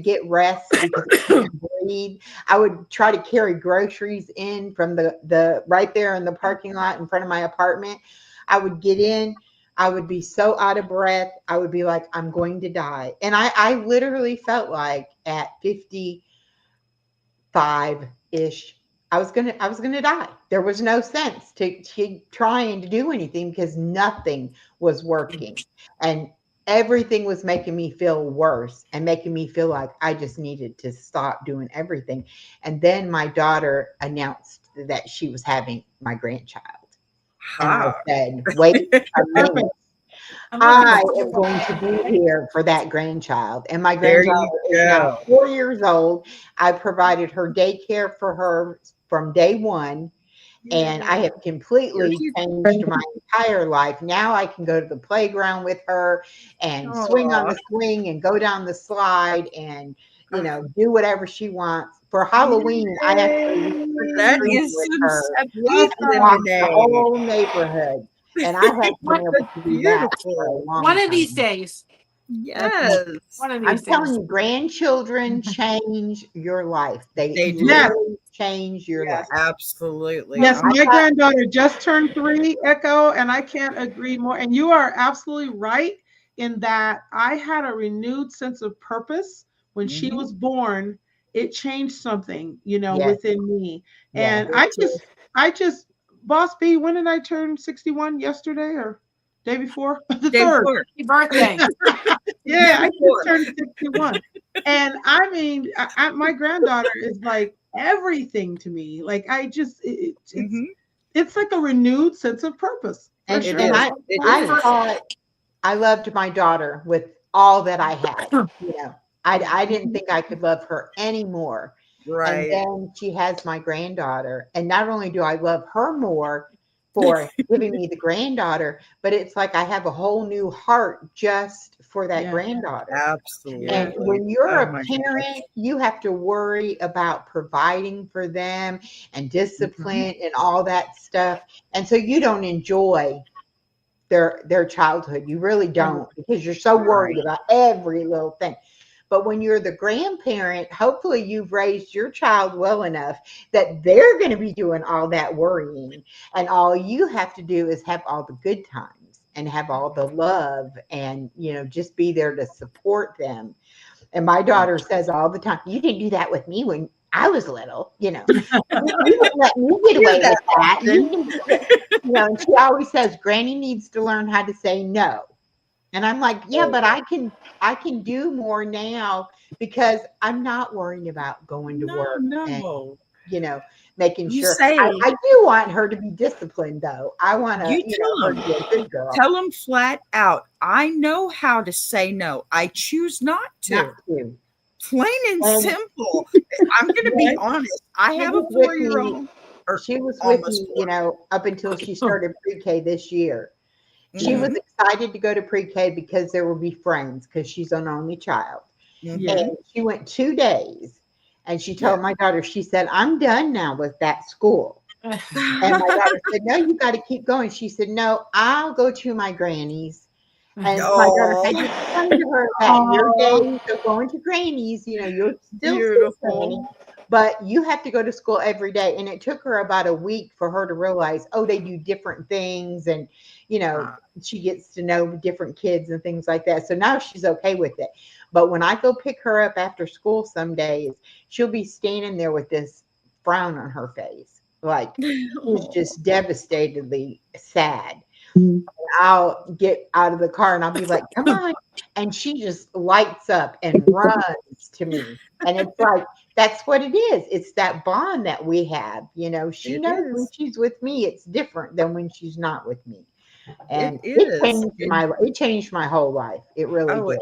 get rest because I couldn't breathe. I would try to carry groceries in from the right there in the parking lot in front of my apartment. I would get in. I would be so out of breath. I would be like, I'm going to die. And I literally felt like at 55-ish, I was gonna die. There was no sense to trying to do anything because nothing was working. And everything was making me feel worse and making me feel like I just needed to stop doing everything. And then my daughter announced that she was having my grandchild. And I said, wait a minute. I am going to be here for that grandchild. And my grandchild is now 4 years old. I provided her daycare for her from day one. And I have completely changed my entire life. Now I can go to the playground with her and swing on the swing and go down the slide and, do whatever she wants. For Halloween, I actually that is with some her the whole neighborhood. And I haven't been able to do that for a long One of time. these days. Yes. One of I'm these telling days. you, grandchildren change your life. They They do. literally change your Yes. life. Absolutely. Yes, Oh, my granddaughter just turned 3, Echo, and I can't agree more. And you are absolutely right in that I had a renewed sense of purpose when she mhm. was born. It changed something, Yes. within me. Yes. And I just, Boss B, when did I turn 61? Yesterday or day before? The Day 3rd. before. Happy birthday. Yeah, I Day just before. turned 61. And I mean, my granddaughter is like everything to me. Like I just, Mhm. it's like a renewed sense of purpose for And It sure. and is. I It I is. thought I loved my daughter with all that I had. I didn't think I could love her anymore. And Right. then she has my granddaughter, and not only do I love her more for giving me the granddaughter, but it's like I have a whole new heart just for that Yeah. granddaughter. And Absolutely. when you're Oh a my parent, gosh. you have to worry about providing for them and discipline and all that stuff. And so you don't enjoy their childhood. You really don't, because you're so worried Right. about every little thing. But when you're the grandparent, hopefully you've raised your child well enough that they're going to be doing all that worrying. And all you have to do is have all the good times and have all the love and, just be there to support them. And my daughter says all the time, "You didn't do that with me when I was little. You wouldn't let me get away with that. And she always says, Granny needs to learn how to say no. And I'm like, yeah, but I can do more now because I'm not worrying about going to No, work and, no. you know, making You sure. say I do want her to be disciplined though. I want to, you her to be a good girl. tell them flat out, I know how to say no. I choose not Not to. to. Plain and And simple. I'm going to be honest. I she have a was with 4-year-old, me. or She was with almost me, 4. up until she started pre-K this year. She was Mhm. excited to go to pre-K because there would be friends because she's an only child. Yeah. Mhm. And she went 2 days and she Yeah. told my daughter, she said, I'm done now with that school. And my daughter said, no, you got to keep going. She said, no, I'll go to my granny's. And my daughter Oh, had to explain to her that your Oh, days of going to granny's, you're still granny, beautiful. but you have to go to school every day. And it took her about a week for her to realize, oh, they do different things. And, Ah, she gets to know different kids and things like that. So now she's okay with it. But when I go pick her up after school some days, she'll be standing there with this frown on her face. Like she's just devastatedly sad. Mhm. I'll get out of the car and I'll be like, come on. And she just lights up and runs to me. And it's like, that's what it is. It's that bond that we have. She It knows when is. she's with me, it's different than when she's not with me. It And it is. changed my whole life. It really Oh, did.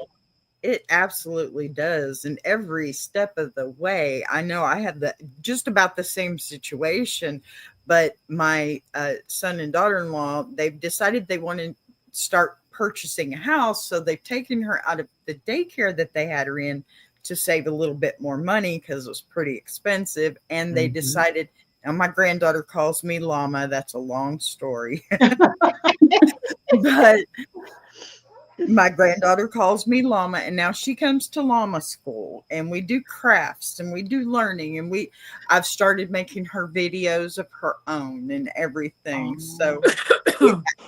it absolutely does. And every step of the way, I know I had just about the same situation, but my son and daughter-in-law, they've decided they want to start purchasing a house. So they've taken her out of the daycare that they had her in to save a little bit more money because it was pretty expensive. And they Mhm. decided, now my granddaughter calls me Llama. That's a long story. But my granddaughter calls me Llama, and now she comes to Llama school, and we do crafts and we do learning, and I've started making her videos of her own and everything. So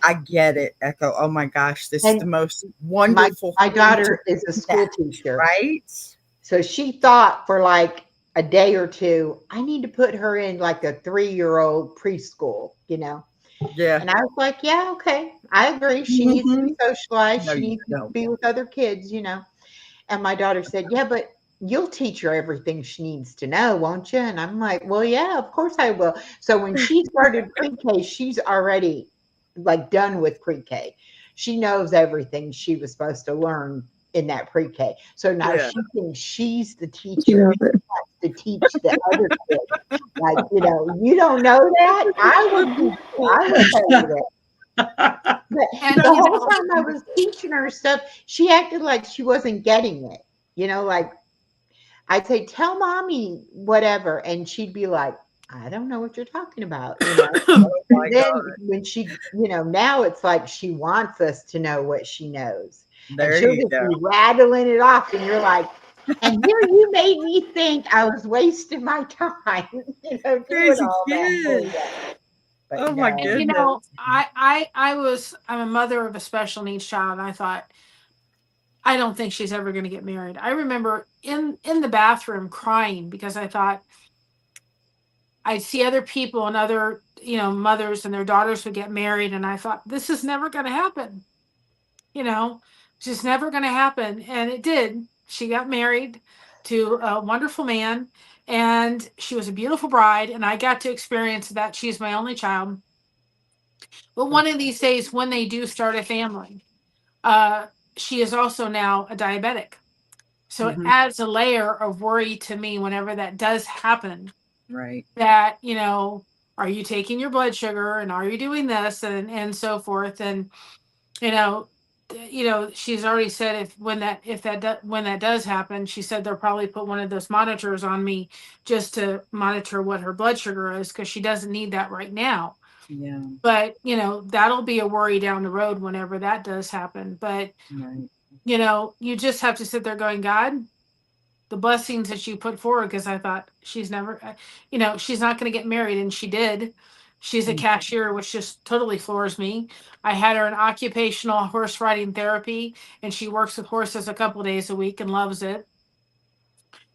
I get it, Echo. Oh my gosh, this is And the most my wonderful my thing to daughter is a do that, school teacher. right? So she thought for like a day or two, I need to put her in like a 3-year-old preschool. Yeah. And I was like, yeah, okay. I agree. She needs to be mhm. socialized. No, She you needs to don't. be with other kids. And my daughter said, yeah, but you'll teach her everything she needs to know, won't you? And I'm like, well, yeah, of course I will. So when she started pre-K, she's already like done with pre-K. She knows everything she was supposed to learn in that pre-K. So now Yeah. she thinks she's the She teacher loves it. to teach the other kids. Like, you don't know that? I will teach you. I will tell you that. But And the whole time I was teaching her stuff, she acted like she wasn't getting it. Like I'd say, tell mommy whatever. And she'd be like, I don't know what you're talking about. Oh my Then God. when she, now it's like she wants us to know what she knows. And There she'll you just go. be rattling it off, and you're like, and here you made me think I was wasting my time, doing Crazy all that kid. bullshit. But Oh my no. And, you goodness. know, I'm a mother of a special needs child, and I thought, I don't think she's ever going to get married. I remember in the bathroom crying because I thought I'd see other people and other, mothers and their daughters would get married, and I thought, this is never going to happen. It's just never going to happen. And it did. She got married to a wonderful man, and she was a beautiful bride, and I got to experience that. She's my only child. But one of these days, when they do start a family, she is also now a diabetic. So it adds a layer of worry to me whenever that does happen. Right. That, are you taking your blood sugar, and are you doing this, and so forth? And, you know, she's already said when that does happen, she said they'll probably put one of those monitors on me just to monitor what her blood sugar is, because she doesn't need that right now. Yeah. But, that'll be a worry down the road whenever that does happen. But, Right. you just have to sit there going, God, the blessings that you put forward, because I thought she's never, she's not going to get married. And she did. She's a cashier, which just totally floors me. I had her in occupational horse riding therapy, and she works with horses a couple days a week and loves it.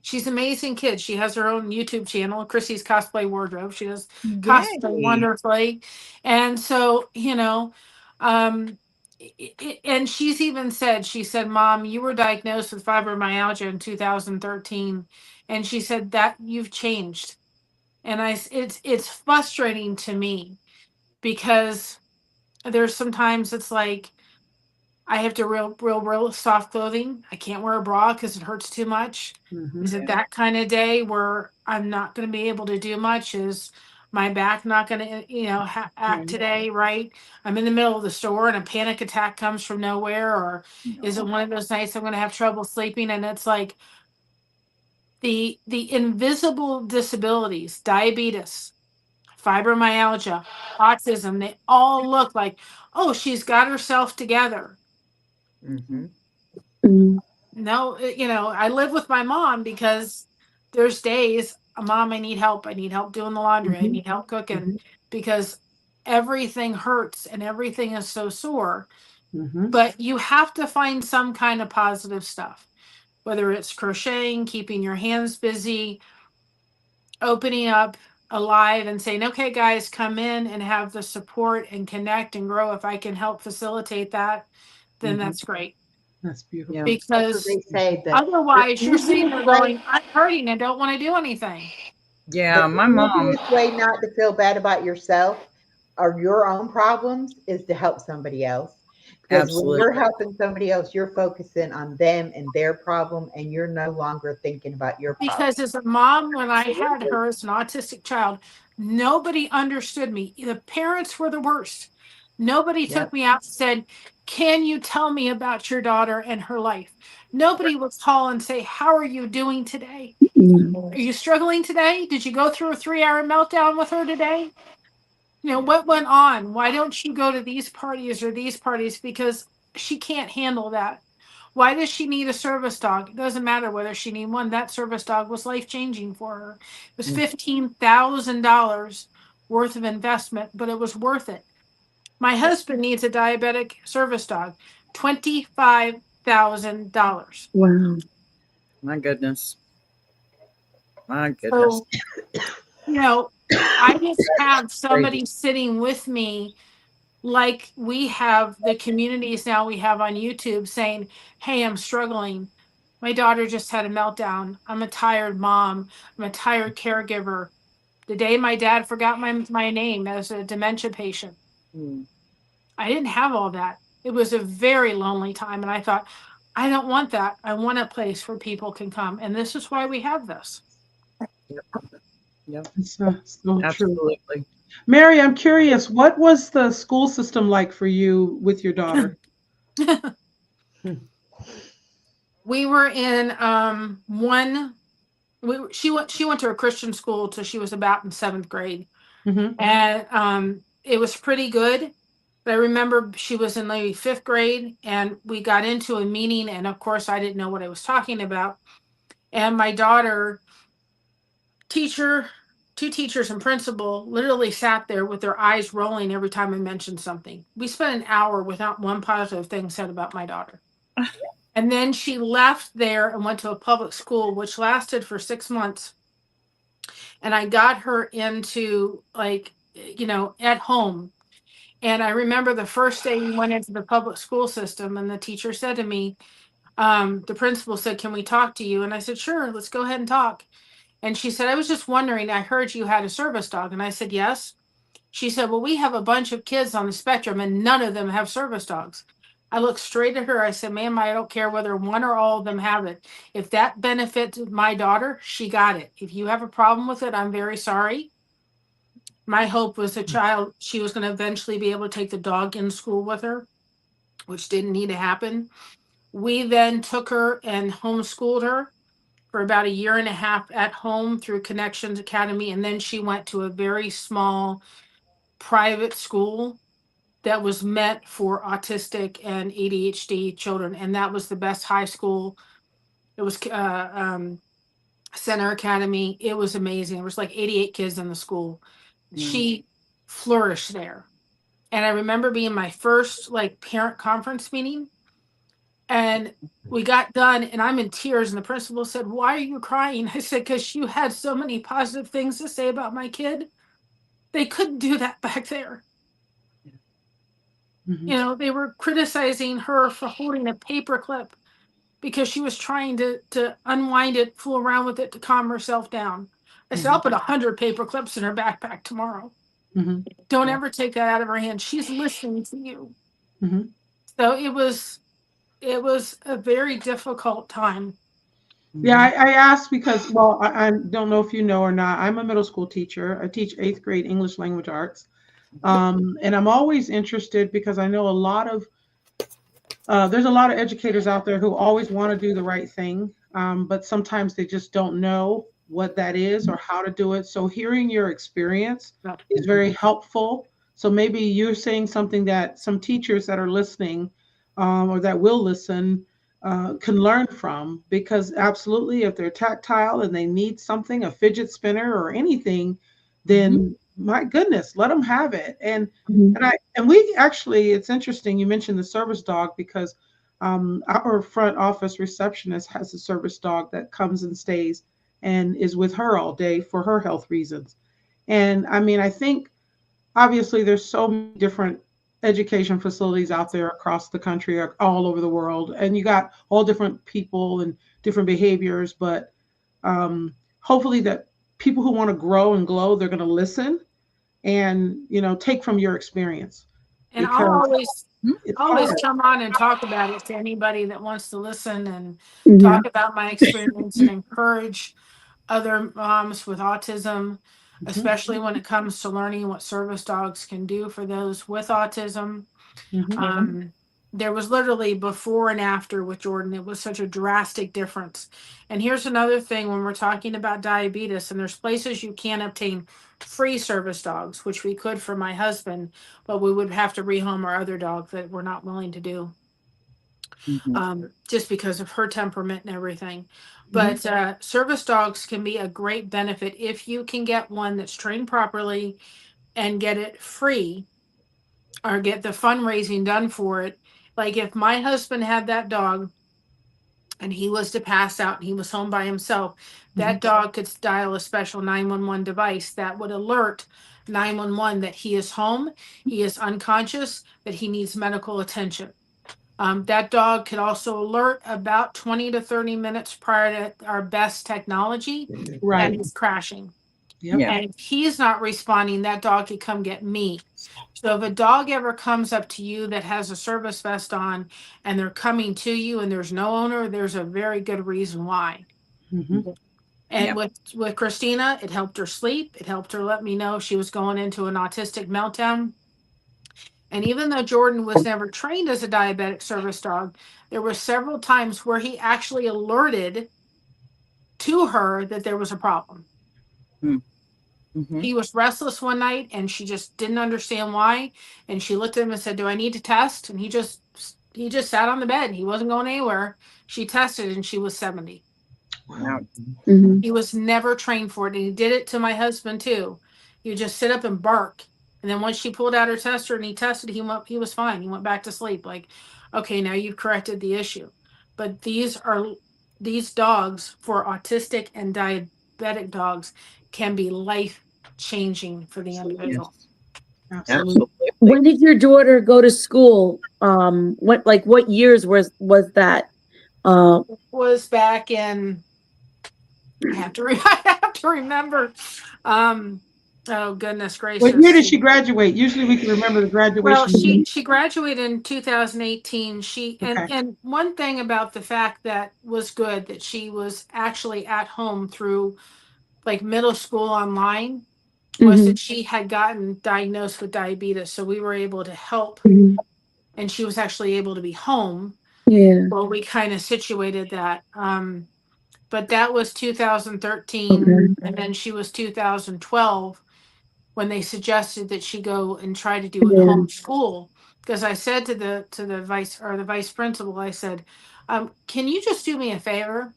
She's an amazing kid. She has her own YouTube channel, Chrissy's Cosplay Wardrobe. She does cosplay Yay. wonderfully. And so, and she's even said, Mom, you were diagnosed with fibromyalgia in 2013. And she said that you've changed. And it's frustrating to me, because there's sometimes it's like, I have to real soft clothing. I can't wear a bra because it hurts too much. Is it that kind of day where I'm not going to be able to do much? Is my back not going to, act today? Right. I'm in the middle of the store and a panic attack comes from nowhere. Or is it one of those nights I'm going to have trouble sleeping? And it's like the invisible disabilities, diabetes, fibromyalgia, autism, they all look like, oh, she's got herself together. Mm-hmm. No, I live with my mom because there's days, Mom, I need help. I need help doing the laundry. I need help cooking, because everything hurts and everything is so sore. But you have to find some kind of positive stuff, whether it's crocheting, keeping your hands busy, opening up alive and saying, okay, guys, come in and have the support and connect and grow. If I can help facilitate that, then that's great. That's beautiful. Yeah. That's what Because they say. otherwise, you're sitting there easiest way- going, I'm hurting and don't want to do anything. Yeah. the My mom. easiest way not to feel bad about yourself or your own problems is to help somebody else. Because when you're Absolutely. helping somebody else, you're focusing on them and their problem, and you're no longer thinking about your problem. Because as a mom, when I had her as an autistic child, nobody understood me. The parents were the worst. Nobody took me out and said, can you tell me about your daughter and her life? Nobody would call and say, how are you doing today? Are you struggling today? Did you go through a 3-hour meltdown with her today? What went on? Why don't you go to these parties or these parties? Because she can't handle that. Why does she need a service dog? It doesn't matter whether she need one. That service dog was life-changing for her. It was $15,000 worth of investment, but it was worth it. My husband needs a diabetic service dog. $25,000. Wow. My goodness. My goodness. So, I just have somebody sitting with me, like we have the communities now we have on YouTube, saying, hey, I'm struggling. My daughter just had a meltdown. I'm a tired mom. I'm a tired caregiver. The day my dad forgot my name as a dementia patient, I didn't have all that. It was a very lonely time. And I thought, I don't want that. I want a place where people can come. And this is why we have this. Yep. It's so true. Absolutely. Mary, I'm curious, what was the school system like for you with your daughter? We were in she went to a Christian school till she was about in 7th grade. Mm-hmm. And it was pretty good. But I remember she was in maybe 5th grade, and we got into a meeting, and of course I didn't know what I was talking about. And my daughter, teacher, 2 teachers and principal literally sat there with their eyes rolling every time I mentioned something. We spent an hour without one positive thing said about my daughter. And then she left there and went to a public school, which lasted for 6 months. And I got her into, like, at home. And I remember the first day we went into the public school system, and the teacher said to me, the principal said, "Can we talk to you?" And I said, "Sure, let's go ahead and talk." And she said, "I was just wondering, I heard you had a service dog." And I said, "Yes." She said, "Well, we have a bunch of kids on the spectrum and none of them have service dogs." I looked straight at her. I said, "Ma'am, I don't care whether one or all of them have it. If that benefits my daughter, she got it. If you have a problem with it, I'm very sorry." My hope was she was going to eventually be able to take the dog in school with her, which didn't need to happen. We then took her and homeschooled her for about a year and a half at home through Connections Academy. And then she went to a very small private school that was meant for autistic and ADHD children. And that was the best high school. It was Center Academy. It was amazing. There was like 88 kids in the school. She flourished there. And I remember being my first like parent conference meeting, and we got done and I'm in tears, and the principal said, "Why are you crying?" I said, "Because you had so many positive things to say about my kid. They couldn't do that back there." Mhm. They were criticizing her for holding a paper clip because she was trying to unwind it, fool around with it to calm herself down. I said, "I'll put 100 paper clips in her backpack tomorrow. Mhm. Don't Yeah. ever take that out of her hand. She's listening to you." Mhm. So it was a very difficult time. Yeah, I asked because, well, I don't know if you know or not. I'm a middle school teacher. I teach 8th grade English language arts. And I'm always interested because I know there's a lot of educators out there who always want to do the right thing, but sometimes they just don't know what that is or how to do it. So hearing your experience is very helpful. So maybe you're saying something that some teachers that are listening, or that will listen, can learn from, because absolutely, if they're tactile and they need something, a fidget spinner or anything, then my goodness, let them have it. Mhm. And we actually, it's interesting you mentioned the service dog, because our front office receptionist has a service dog that comes and stays and is with her all day for her health reasons. And I mean, I think obviously there's so many different education facilities out there across the country or all over the world, and you got all different people and different behaviors, but hopefully that people who want to grow and glow, they're going to listen and take from your experience, And I'll because always it's always hard. come on and talk about it to anybody that wants to listen, and Mhm. talk about my experience and encourage other moms with autism, Mhm. especially when it comes to learning what service dogs can do for those with autism. Mhm. Um, there was literally before and after with Jordan. It was such a drastic difference. And here's another thing when we're talking about diabetes, and there's places you can obtain free service dogs, which we could for my husband, but we would have to rehome our other dog that we're not willing to do, just because of her temperament and everything. Mhm. But service dogs can be a great benefit if you can get one that's trained properly and get it free, or get the fundraising done for it. Like if my husband had that dog and he was to pass out and he was home by himself, Mhm. that dog could dial a special 911 device that would alert 911 that he is home, he is unconscious, that he needs medical attention. That dog could also alert about 20 to 30 minutes prior to our best technology that Right. he's crashing. Yep. Yeah. And if he's not responding, that dog could come get me. So if a dog ever comes up to you that has a service vest on and they're coming to you and there's no owner, there's a very good reason why. Mhm. And Yeah. with Christina, it helped her sleep. It helped her let me know she was going into an autistic meltdown. And even though Jordan was never trained as a diabetic service dog, there were several times where he actually alerted to her that there was a problem. Mm. Mhm. He was restless one night and she just didn't understand why. And she looked at him and said, "Do I need to test?" And he just sat on the bed. He wasn't going anywhere. She tested and she was 70. Wow. Mhm. He was never trained for it. And he did it to my husband too. He would just sit up and bark. And then once she pulled out her tester and he tested, he was fine. He went back to sleep. Like, okay, now you've corrected the issue. But these dogs for autistic and diabetic dogs can be life changing for the individual. Yes. Absolutely. When did your daughter go to school? What years was that? It was back in I have to I have to remember. Oh goodness gracious. What year did she graduate? Usually we can remember the Well, graduation. she graduated in 2018. Okay. And one thing about the fact that was good that she was actually at home through like middle school online was Mhm. that she had gotten diagnosed with diabetes. So we were able to help Mhm. and she was actually able to be home. Yeah. Well, we kind of situated that. But that was 2013 Okay. and then she was 2012 when they suggested that she go and try to do it Yeah. homeschool. Because I said to the vice principal, I said, can you just do me a favor?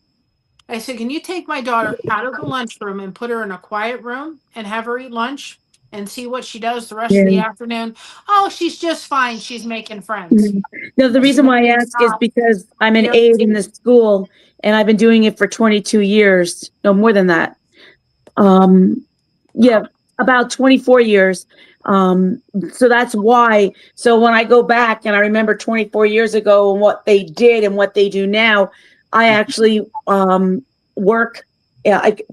I said, can you take my daughter out of the lunchroom and put her in a quiet room and have her eat lunch and see what she does the rest of the Yeah. afternoon? Oh, she's just fine. She's making friends. Mhm. No, the I reason said, why I "It's ask is not." because I'm an Yep. aide in this school and I've been doing it for 22 years. No, more than that. Yeah, about 24 years. So that's why. So when I go back and I remember 24 years ago and what they did and what they do now, I actually work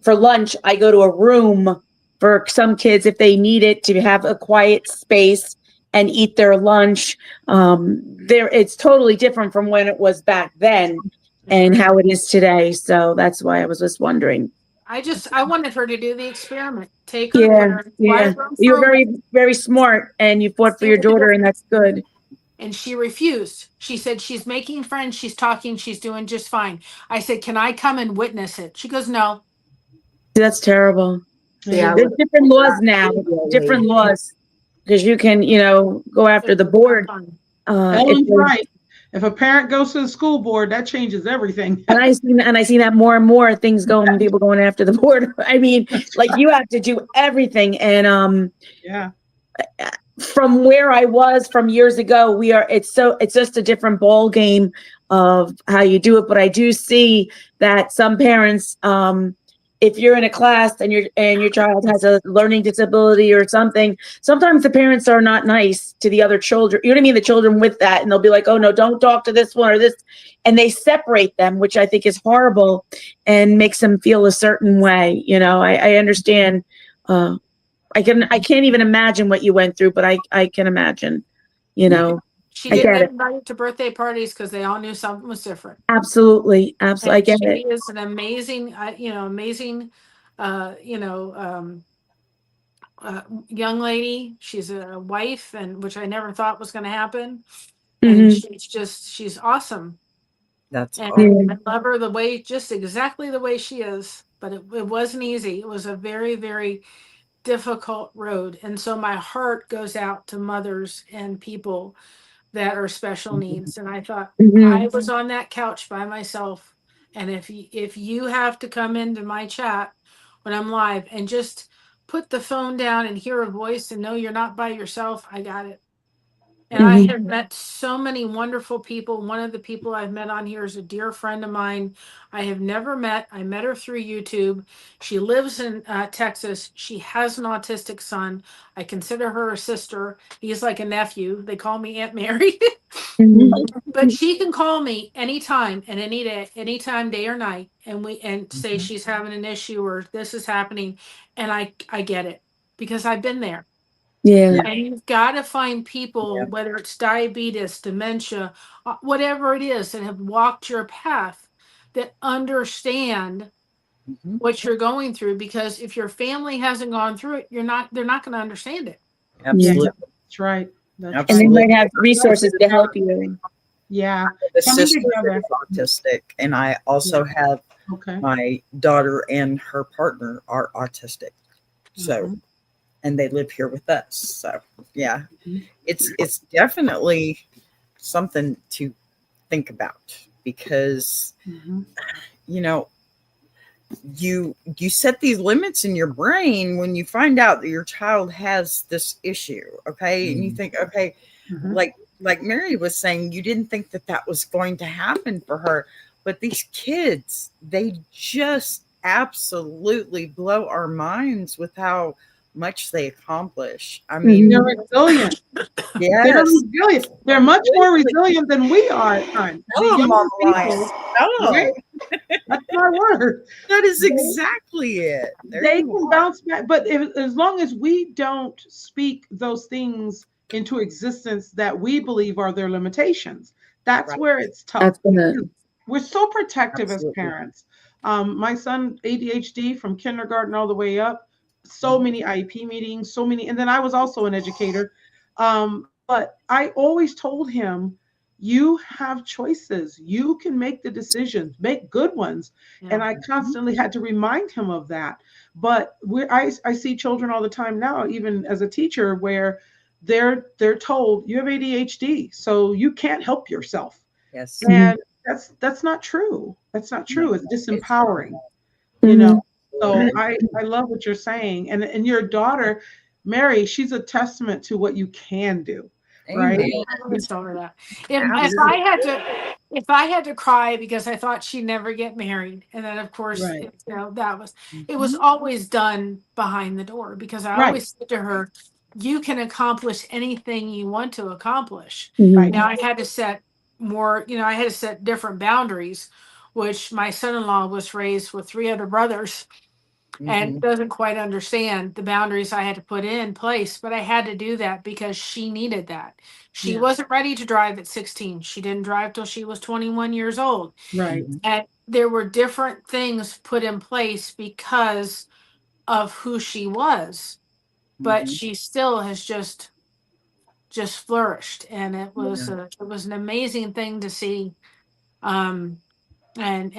for lunch. I go to a room for some kids if they need it to have a quiet space and eat their lunch. It's totally different from when it was back then and how it is today. So that's why I was just wondering. I wanted her to do the experiment. Take her, put Yeah, her in a yeah. quiet room for You're a week, very, very smart and you fought for see your what the daughter and difference. that's good. And she refused. She said she's making friends, she's talking, she's doing just fine. I said, "Can I come and witness it?" She goes, "No." That's terrible. See, I There's would different laws now, different immediately. laws. Because you can, go after the It's not board. fun. If Ellen's they, right. If a parent goes to the school board, that changes everything. and I see that more and more things going, people going after the board. I mean, like you have to do everything. And Yeah. from where I was from years ago, it's just a different ball game of how you do it. But I do see that some parents, if you're in a class and your child has a learning disability or something, sometimes the parents are not nice to the other children. You know what I mean? The children with that, and they'll be like, "Oh no, don't talk to this one or this," and they separate them, which I think is horrible and makes them feel a certain way. I understand. I can't even imagine what you went through, but I can imagine, She I didn't get get it. invited to birthday parties because they all knew something was different. Absolutely. Absolutely. I And get she it. is an amazing, amazing, uh, you know, um, young lady. She's a wife, and which I never thought was going to happen. And Hmm. she's awesome. That's And awesome. Yeah. I love her the way, just exactly the way she is. But it wasn't easy. It was a very, very difficult road. And so my heart goes out to mothers and people that are special needs. And I thought Hmm. I was on that couch by myself. And if you have to come into my chat when I'm live and just put the phone down and hear a voice and know you're not by yourself, I got it. And I Hmm. have met so many wonderful people. One of the people I've met on here is a dear friend of mine. I have never met. I met her through YouTube. She lives in Texas. She has an autistic son. I consider her a sister. He's like a nephew. They call me Aunt Mary. Hmm. But she can call me anytime and any day, anytime, day or night, and say she's having an issue or this is happening, and I get it because I've been there. Yeah. And you've got to find people, Yeah. whether it's diabetes, dementia, whatever it is, that have walked your path that understand Mhm. what you're going through. Because if your family hasn't gone through it, they're not going to understand it. Yeah. Absolutely. That's right. That's And they right. Absolutely. might have resources to help you. Yeah. The Coming sister together. is autistic, and I also have Okay. my daughter and her partner are autistic. So, Mhm. and they live here with us. So, yeah, Mhm. it's definitely something to think about because Mhm. you know you set these limits in your brain when you find out that your child has this issue, okay, and you think, okay, Mhm. like Mary was saying, you didn't think that that was going to happen for her, but these kids, they just absolutely blow our minds with how much they accomplish. I mean, They're Mhm. resilient. They're yes, resilient. They're much more completely. resilient than we are at times. The Tell them, younger Mama Lion. people, Tell right? 'em. That's my word. That is They, exactly it. There they you can are. bounce back, but as long as we don't speak those things into existence that we believe are their limitations, that's Right. where it's tough. That's gonna. We're so protective as Absolutely. parents. My son, ADHD from kindergarten all the way up, so Mhm. many IEP meetings, so many. And then I was also an educator. But I always told him, you have choices. You can make the decisions, make good ones. And Yeah. I constantly had to remind him of that. But I see children all the time now, even as a teacher, where they're told you have ADHD, so you can't help yourself. Yes. Mhm. And that's not true. That's not No, true. It's it's not. disempowering, you know. Mhm. So Absolutely. I love what you're saying. And your daughter, Mary, she's a testament to what you can do, right? Amen. I always tell her that. If Absolutely. I had to cry because I thought she'd never get married, and then of course, Right. it was Mhm. always done behind the door because I Right. always said to her, "You can accomplish anything you want to accomplish." Right. Mhm. Now I had to set I had to set different boundaries, which my son-in-law was raised with three other brothers and Mhm. doesn't quite understand the boundaries I had to put in place, but I had to do that because she needed that. She Yeah. wasn't ready to drive at 16. She didn't drive till she was 21 years old. Right. Mhm. And there were different things put in place because of who she was, but Mhm. she still has just flourished, and Yeah. it was an amazing thing to see. Um and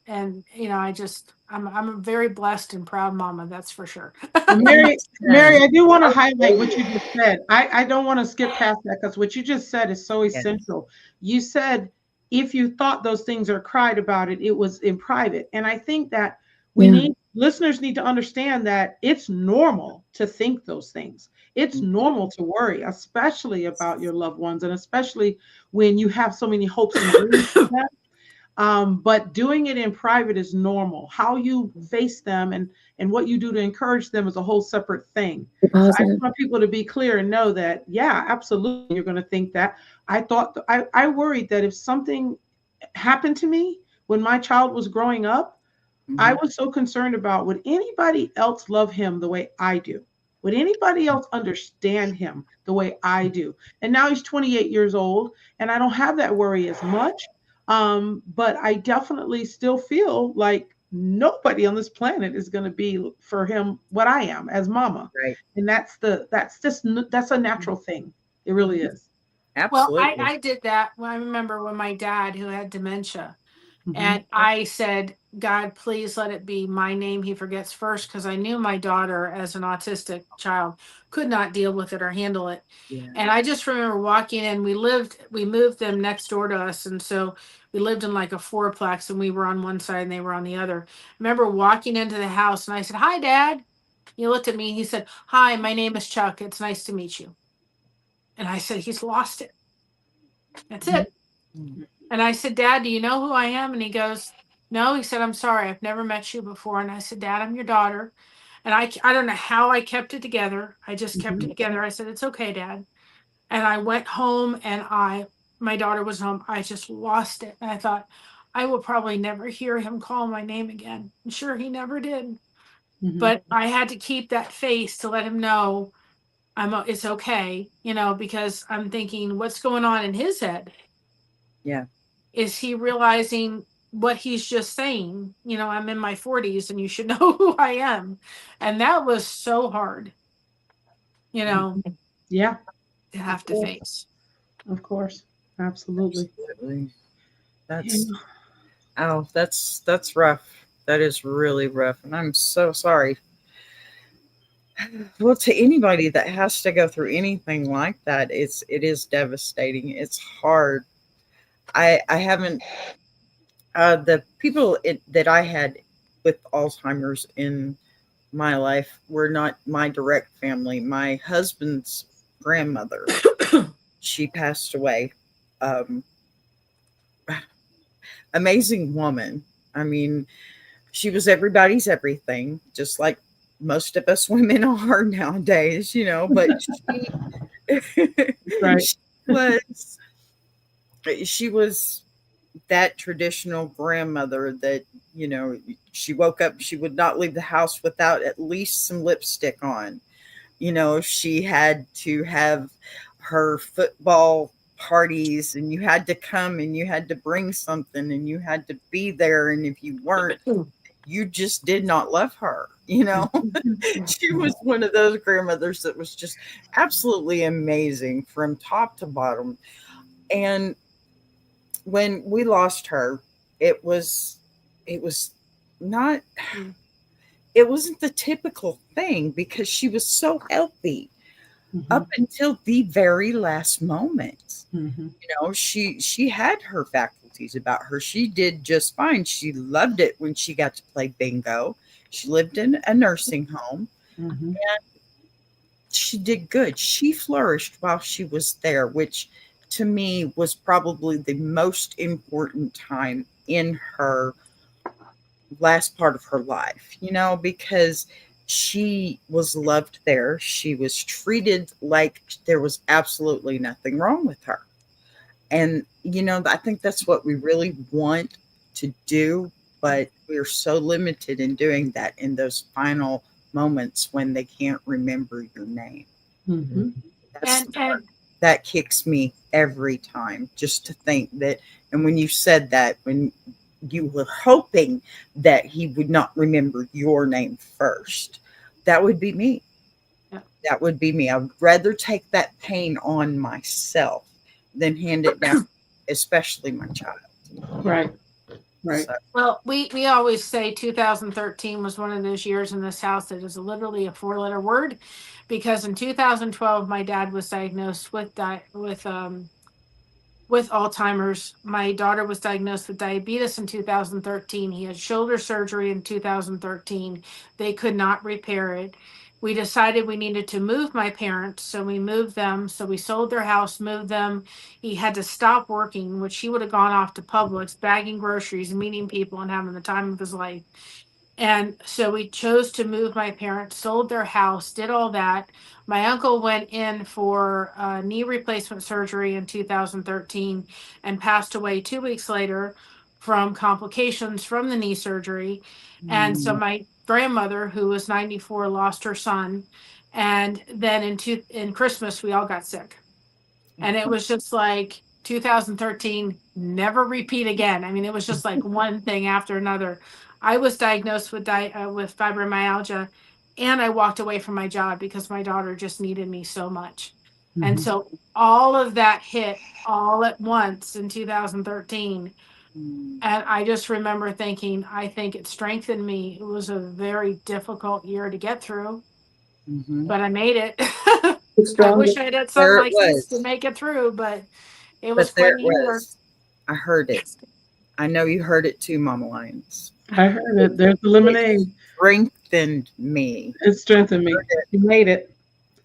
I'm a very blessed and proud mama, that's for sure. Well, Mary, Amen. I do want to highlight what you Absolutely. just said. I don't want to skip past that because what you just said is so Yes. essential. You said if you thought those things or cried about it, it was in private. And I think that Yeah. listeners need to understand that it's normal to think those things. It's Mhm. normal to worry, especially about your loved ones, and especially when you have so many hopes and dreams for them. But doing it in private is normal. How you face them and what you do to encourage them is a whole separate thing. Be So I positive. want people to be clear and know that, yeah, absolutely, you're going to think that. I worried that if something happened to me when my child was growing up, I Mhm. was so concerned about, would anybody else love him the way I do? Would anybody else understand him the way I do? And now he's 28 years old, and I don't have that worry as much. But I definitely still feel like nobody on this planet is going to be for him what I am as mama. Right. And that's a natural thing. It really is. Well, Absolutely. I did that when I remember when my dad, who had dementia, Hmm. and I said, God, please let it be my name he forgets first, because I knew my daughter, as an autistic child, could not deal with it or handle it. Yeah. And I just remember walking in, we moved them next door to us. And so we lived in like a fourplex, and we were on one side and they were on the other. I remember walking into the house and I said, Hi, Dad. He looked at me. He said, Hi, my name is Chuck. It's nice to meet you. And I said, He's lost it. That's it. Mhm. And I said, Dad, do you know who I am? And he goes, No. He said, I'm sorry. I've never met you before. And I said, Dad, I'm your daughter. And I don't know how I kept it together. I just kept Hmm. it together. I said, It's okay, Dad. And I went home, and my daughter was home. I just lost it. And I thought, I will probably never hear him call my name again. And sure, he never did. Hmm. But I had to keep that face to let him know it's okay, because I'm thinking, what's going on in his head? Yeah. Is he realizing what he's just saying? I'm in my 40s and you should know who I am. And that was so hard, you know, Yeah, to of have to course. face. Of course. Absolutely. Absolutely. Yeah. That's that's rough. That is really rough. And I'm so sorry Well, to anybody that has to go through anything like that, it is devastating. It's hard. I haven't the people that I had with Alzheimer's in my life were not my direct family. My husband's grandmother, she passed away. Um, Amazing woman. I mean, she was everybody's everything, just like most of us women are nowadays, but Right. she was she was that traditional grandmother that, she woke up, she would not leave the house without at least some lipstick on. She had to have her football parties, and you had to come and you had to bring something and you had to be there. And if you weren't, you just did not love her. She was one of those grandmothers that was just absolutely amazing from top to bottom. And when we lost her, it was it was not it wasn't the typical thing because she was so healthy up until the very last moment. She had her faculties about her. She did just fine. She loved it when she got to play bingo. She lived in a nursing home. She did good. She flourished while she was there, which to me was probably the most important time in her last part of her life, because she was loved there. She was treated like there was absolutely nothing wrong with her. And, I think that's what we really want to do, but we're so limited in doing that in those final moments when they can't remember your name. That's And that kicks me every time just to think that. And when you said that, when you were hoping that he would not remember your name first, that would be me. yeah. That would be me. I would rather take that pain on myself than hand it down, especially my child. Right. Right. So, Well, we always say 2013 was one of those years in this house that is literally a 4-letter word, because in 2012 my dad was diagnosed with Alzheimer's. My daughter was diagnosed with diabetes in 2013. He had shoulder surgery in 2013. They could not repair it. We decided we needed to move my parents, so we moved them. So we sold their house, moved them. He had to stop working, which he would have gone off to Publix, bagging groceries, meeting people, and having the time of his life. And so we chose to move my parents, sold their house, did all that. My uncle went in for knee replacement surgery in 2013 and passed away 2 weeks later from complications from the knee surgery. And so my grandmother, who was 94, lost her son. And then in Christmas, we all got sick. And it was just like 2013, never repeat again. I mean, it was just like one thing after another. I was diagnosed with fibromyalgia, and I walked away from my job because my daughter just needed me so much. And so all of that hit all at once in 2013. And I just remember thinking, I think it strengthened me. It was a very difficult year to get through, but I made it. I wish I had something there it like this to was. make it through, but it was But there quite it a year. was. I heard it. I know you heard it too, Mama Lions. I heard it. There's the It lemonade. strengthened me. It strengthened me. You made it.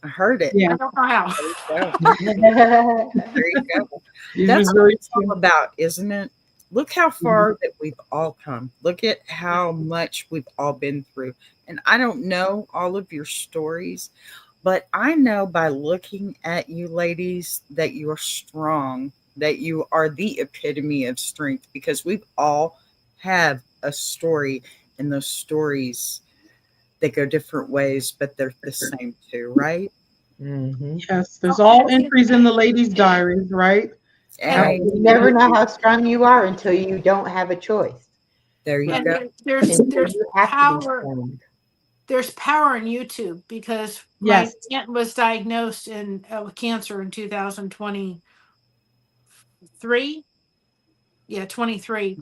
I heard it. Yeah. I don't know how. There you go. There you go. You That's just what really it's all about, isn't it? Look how far that we've all come. Look at how much we've all been through. And I don't know all of your stories, but I know by looking at you ladies that you're strong, that you are the epitome of strength, because we've all have a story, and those stories, they go different ways, but they're the same too, right? Yes. There's all entries in the ladies' diaries, right? And, Hey, You never know how strong you are until you don't have a choice. there you Right. go. and there's And so there's you have to be power strong. there's power in YouTube, because my Yes. aunt was diagnosed with cancer in 2023. Yeah, 23.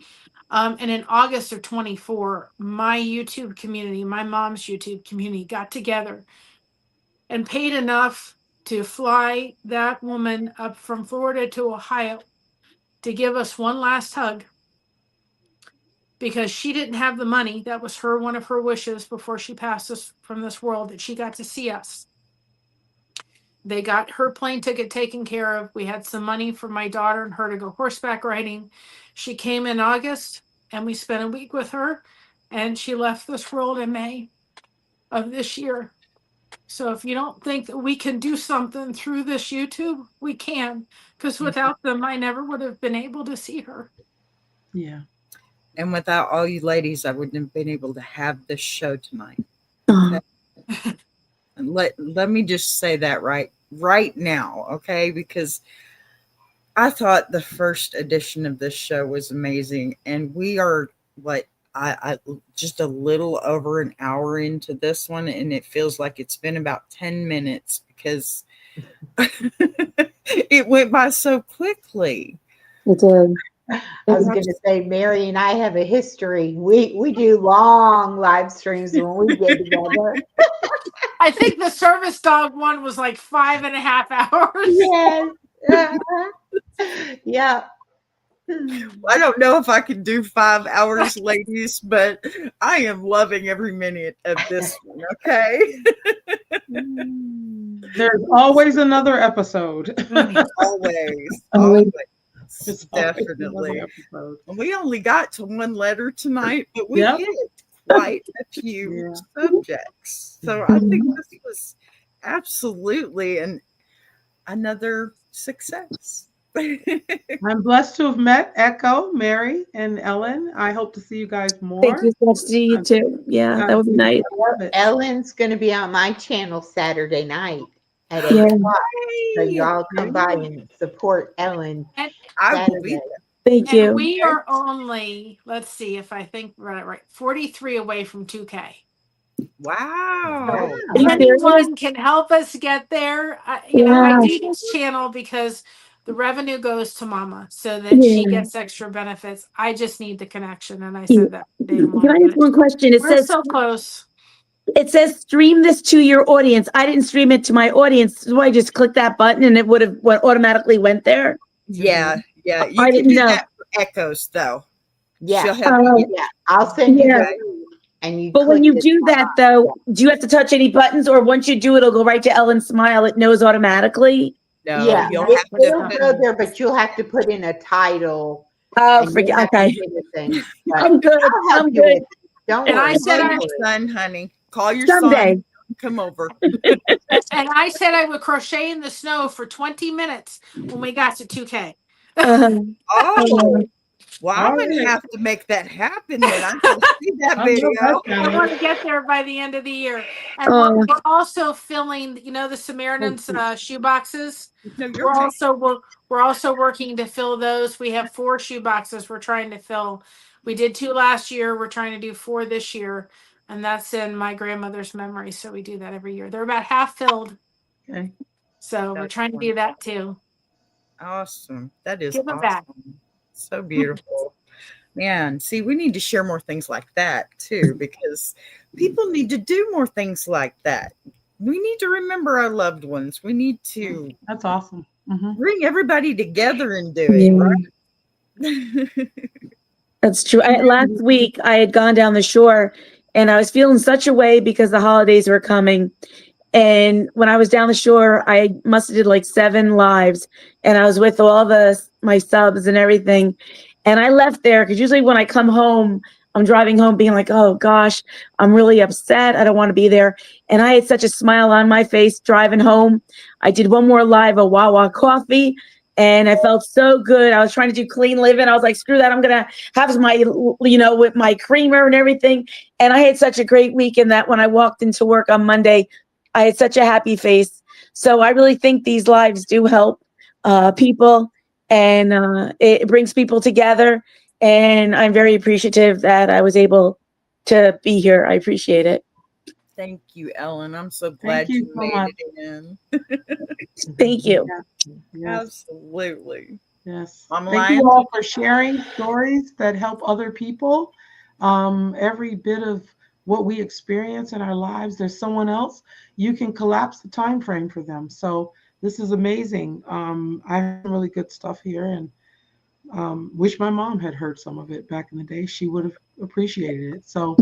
And in August of 24, my YouTube community, my mom's YouTube community got together and paid enough to fly that woman up from Florida to Ohio to give us one last hug, because she didn't have the money. That was one of her wishes before she passed us from this world, that she got to see us. They got her plane ticket taken care of. We had some money for my daughter and her to go horseback riding. She came in August and we spent a week with her, and she left this world in May of this year. So if you don't think that we can do something through this YouTube, we can, because without them, I never would have been able to see her. Yeah. And without all you ladies, I wouldn't have been able to have this show tonight. Oh, And let me just say that right now, okay? Because I thought the first edition of this show was amazing, and we are I just a little over an hour into this one, and it feels like it's been about 10 minutes because it went by so quickly. it did. I was going to say, Mary and I have a history. We do long live streams when we get together. I think the service dog one was like 5.5 hours. Yes. Yeah. I don't know if I can do 5 hours, ladies, but I am loving every minute of this one, okay? There's always another episode. Always. It's Definitely. episode. We only got to one letter tonight, but we Yep. hit quite a few subjects. So I think this was absolutely another success. I'm blessed to have met Echo, Mary, and Ellen. I hope to see you guys more. Thank you so much to you too. Yeah, that would be nice. Ellen's going to be on my channel Saturday night at 8 Yeah. o'clock. So y'all come by and support Ellen. And, I will be Saturday. there. Thank and you. we are only, let's see if I think right, 43 away from 2K. Wow. Are you If serious? anyone can help us get there, I do this channel because the revenue goes to Mama so that she Yeah. gets extra benefits. I just need the connection, and I said that today to Can I Mama. ask one question? We're so close. It says stream this to your audience. I didn't stream it to my audience. So I just clicked that button and it would have automatically went there. Yeah. You I can didn't do know. that for Echoes, though. Yeah. She'll have Yeah. I'll send you Yeah. the link and you But when click you it. do that though, do you have to touch any buttons, or once you do it'll go right to Ellen Smile? It knows automatically. No, Yeah, you'll it'll have to. go there, but you'll have to put in a title. Oh, and forget. you'll have to Okay. hit a thing. But I'm good. I'll help I'm you good. with it. Don't And worry. I said Call I your son, honey. Call your Someday. son. Come over. and I said I would crochet in the snow for 20 minutes when we got to 2K. Oh, well, I'm All going to right. have to make that happen then. I can see that I video. love that I channel. want to get there by the end of the year. And Oh. we're also filling, the Samaritan's shoe boxes. No, you're We're also working to fill those. We have 4 shoe boxes we're trying to fill. We did 2 last year. We're trying to do 4 this year. And that's in my grandmother's memory. So we do that every year. They're about half filled. Okay. So we're That's trying to do that too. awesome. That is Give it awesome. back. So beautiful. Man, see, we need to share more things like that too, because people need to do more things like that. We need to remember our loved ones. We need to That's awesome. bring everybody together and do it, right? That's true. Last week I had gone down the shore and I was feeling such a way because the holidays were coming. And when I was down the shore, I must have did like 7 lives, and I was with all my subs and everything. And I left there because usually when I come home, I'm driving home being like, oh gosh, I'm really upset. I don't want to be there. And I had such a smile on my face driving home. I did one more live of Wawa Coffee, and I felt so good. I was trying to do clean living. I was like, screw that. I'm going to have my, with my creamer and everything. And I had such a great week in that when I walked into work on Monday, I had such a happy face. So I really think these lives do help people, and it brings people together. And I'm very appreciative that I was able to be here. I appreciate it. Thank you, Ellen. I'm so glad you you so made much. it in. Thank you. Yes. Absolutely. Yes. Mama Thank Lion? you all for sharing stories that help other people. Every bit of what we experience in our lives, there's someone else, you can collapse the time frame for them. So this is amazing. I have some really good stuff here, and wish my mom had heard some of it back in the day. She would have appreciated it. So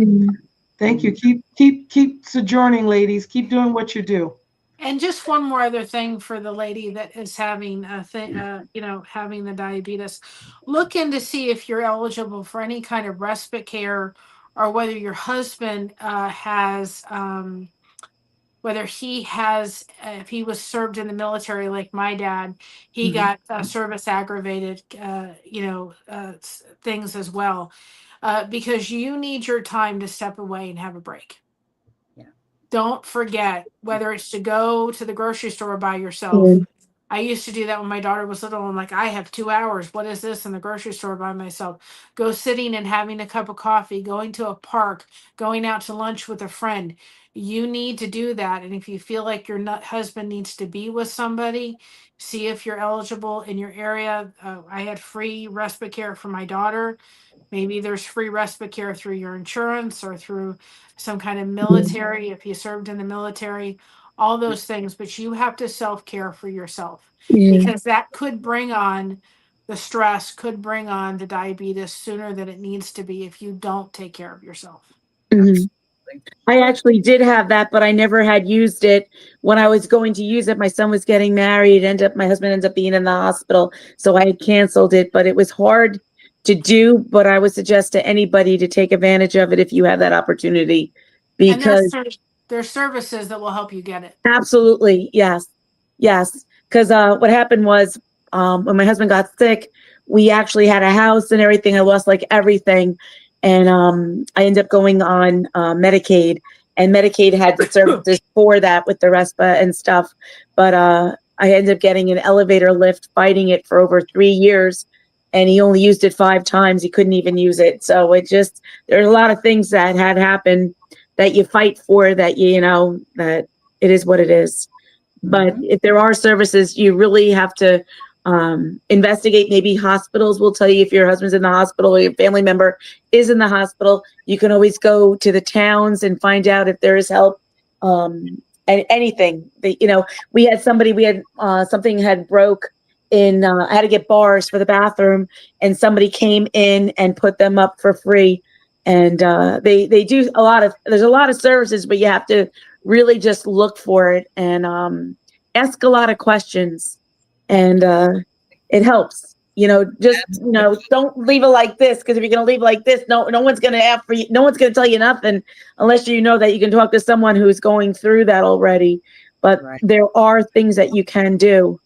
thank you. Keep sojourning, ladies. Keep doing what you do. And just one more other thing for the lady that is having a thing, having the diabetes, look in to see if you're eligible for any kind of respite care, or whether your husband has, whether he has, if he was served in the military like my dad, he got service aggravated, things as well, because you need your time to step away and have a break. Don't forget, whether it's to go to the grocery store by yourself. I used to do that when my daughter was little. I'm like, I have 2 hours. What is this in the grocery store by myself? Go sitting and having a cup of coffee, going to a park, going out to lunch with a friend. You need to do that. And if you feel like your husband needs to be with somebody, see if you're eligible in your area. I had free respite care for my daughter. Maybe there's free respite care through your insurance or through some kind of military, if you served in the military, all those things. But you have to self-care for yourself, because that could bring on the stress, could bring on the diabetes sooner than it needs to be if you don't take care of yourself. I actually did have that, but I never had used it. When I was going to use it, my son was getting married. My husband ended up being in the hospital, so I had canceled it. But it was hard to do. But I would suggest to anybody to take advantage of it if you have that opportunity, because there's services that will help you get it. Absolutely, yes. Because what happened was, when my husband got sick, we actually had a house and everything. I lost like everything. And I ended up going on Medicaid, and Medicaid had the services for that with the RESPA and stuff. But I ended up getting an elevator lift, fighting it for over 3 years, and he only used it 5 times. He couldn't even use it. So there's a lot of things that had happened that you fight for, that that it is what it is. But if there are services, you really have to investigate. Maybe hospitals will tell you if your husband's in the hospital or your family member is in the hospital. You can always go to the towns and find out if there is help. And anything that, we had something had broke in, I had to get bars for the bathroom, and somebody came in and put them up for free. And they do there's a lot of services, but you have to really just look for it and ask a lot of questions. And it helps, don't leave it like this, because if you're going to leave it like this, no one's going to ask for you. No one's going to tell you nothing unless you know that you can talk to someone who's going through that already. But there are things that you can do,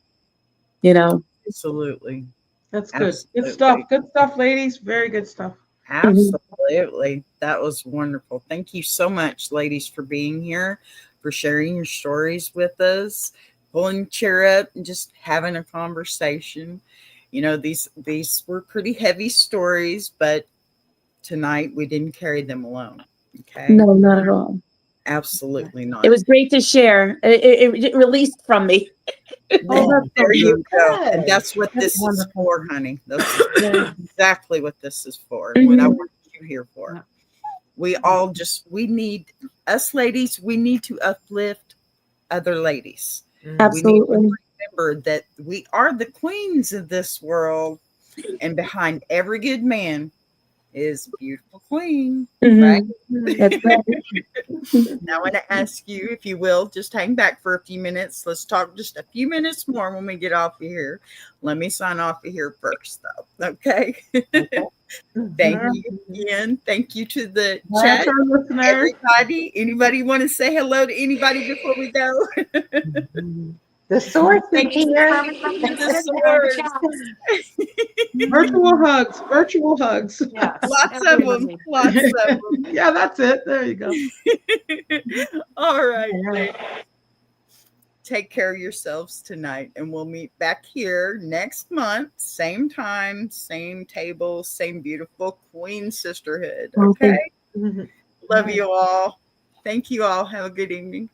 Absolutely. That's good. Good stuff. Good stuff, ladies. Very good stuff. Absolutely. That was wonderful. Thank you so much, ladies, for being here, for sharing your stories with us, pulling the chair up and just having a conversation. These were pretty heavy stories, but tonight we didn't carry them alone. Okay. No, not at all. Absolutely not. It was great to share. It released from me. There you go. And that's what this is for, honey. That's exactly what this is for. What I want you here for. We need, us ladies, we need to uplift other ladies. Absolutely. We need to remember that we are the queens of this world, and behind every good man is a beautiful queen, right? That's right. Now I want to ask you, if you will, just hang back for a few minutes. Let's talk just a few minutes more when we get off of here. Let me sign off of here first, though. Okay. Thank you again. Thank you to the chat, everybody. Anybody want to say hello to anybody before we go? The source is here. Virtual hugs. Yes. Lots of them. Yeah, that's it. There you go. All right. Take care of yourselves tonight, and we'll meet back here next month, same time, same table, same beautiful queen sisterhood. Okay. Love you all. Thank you all. Have a good evening.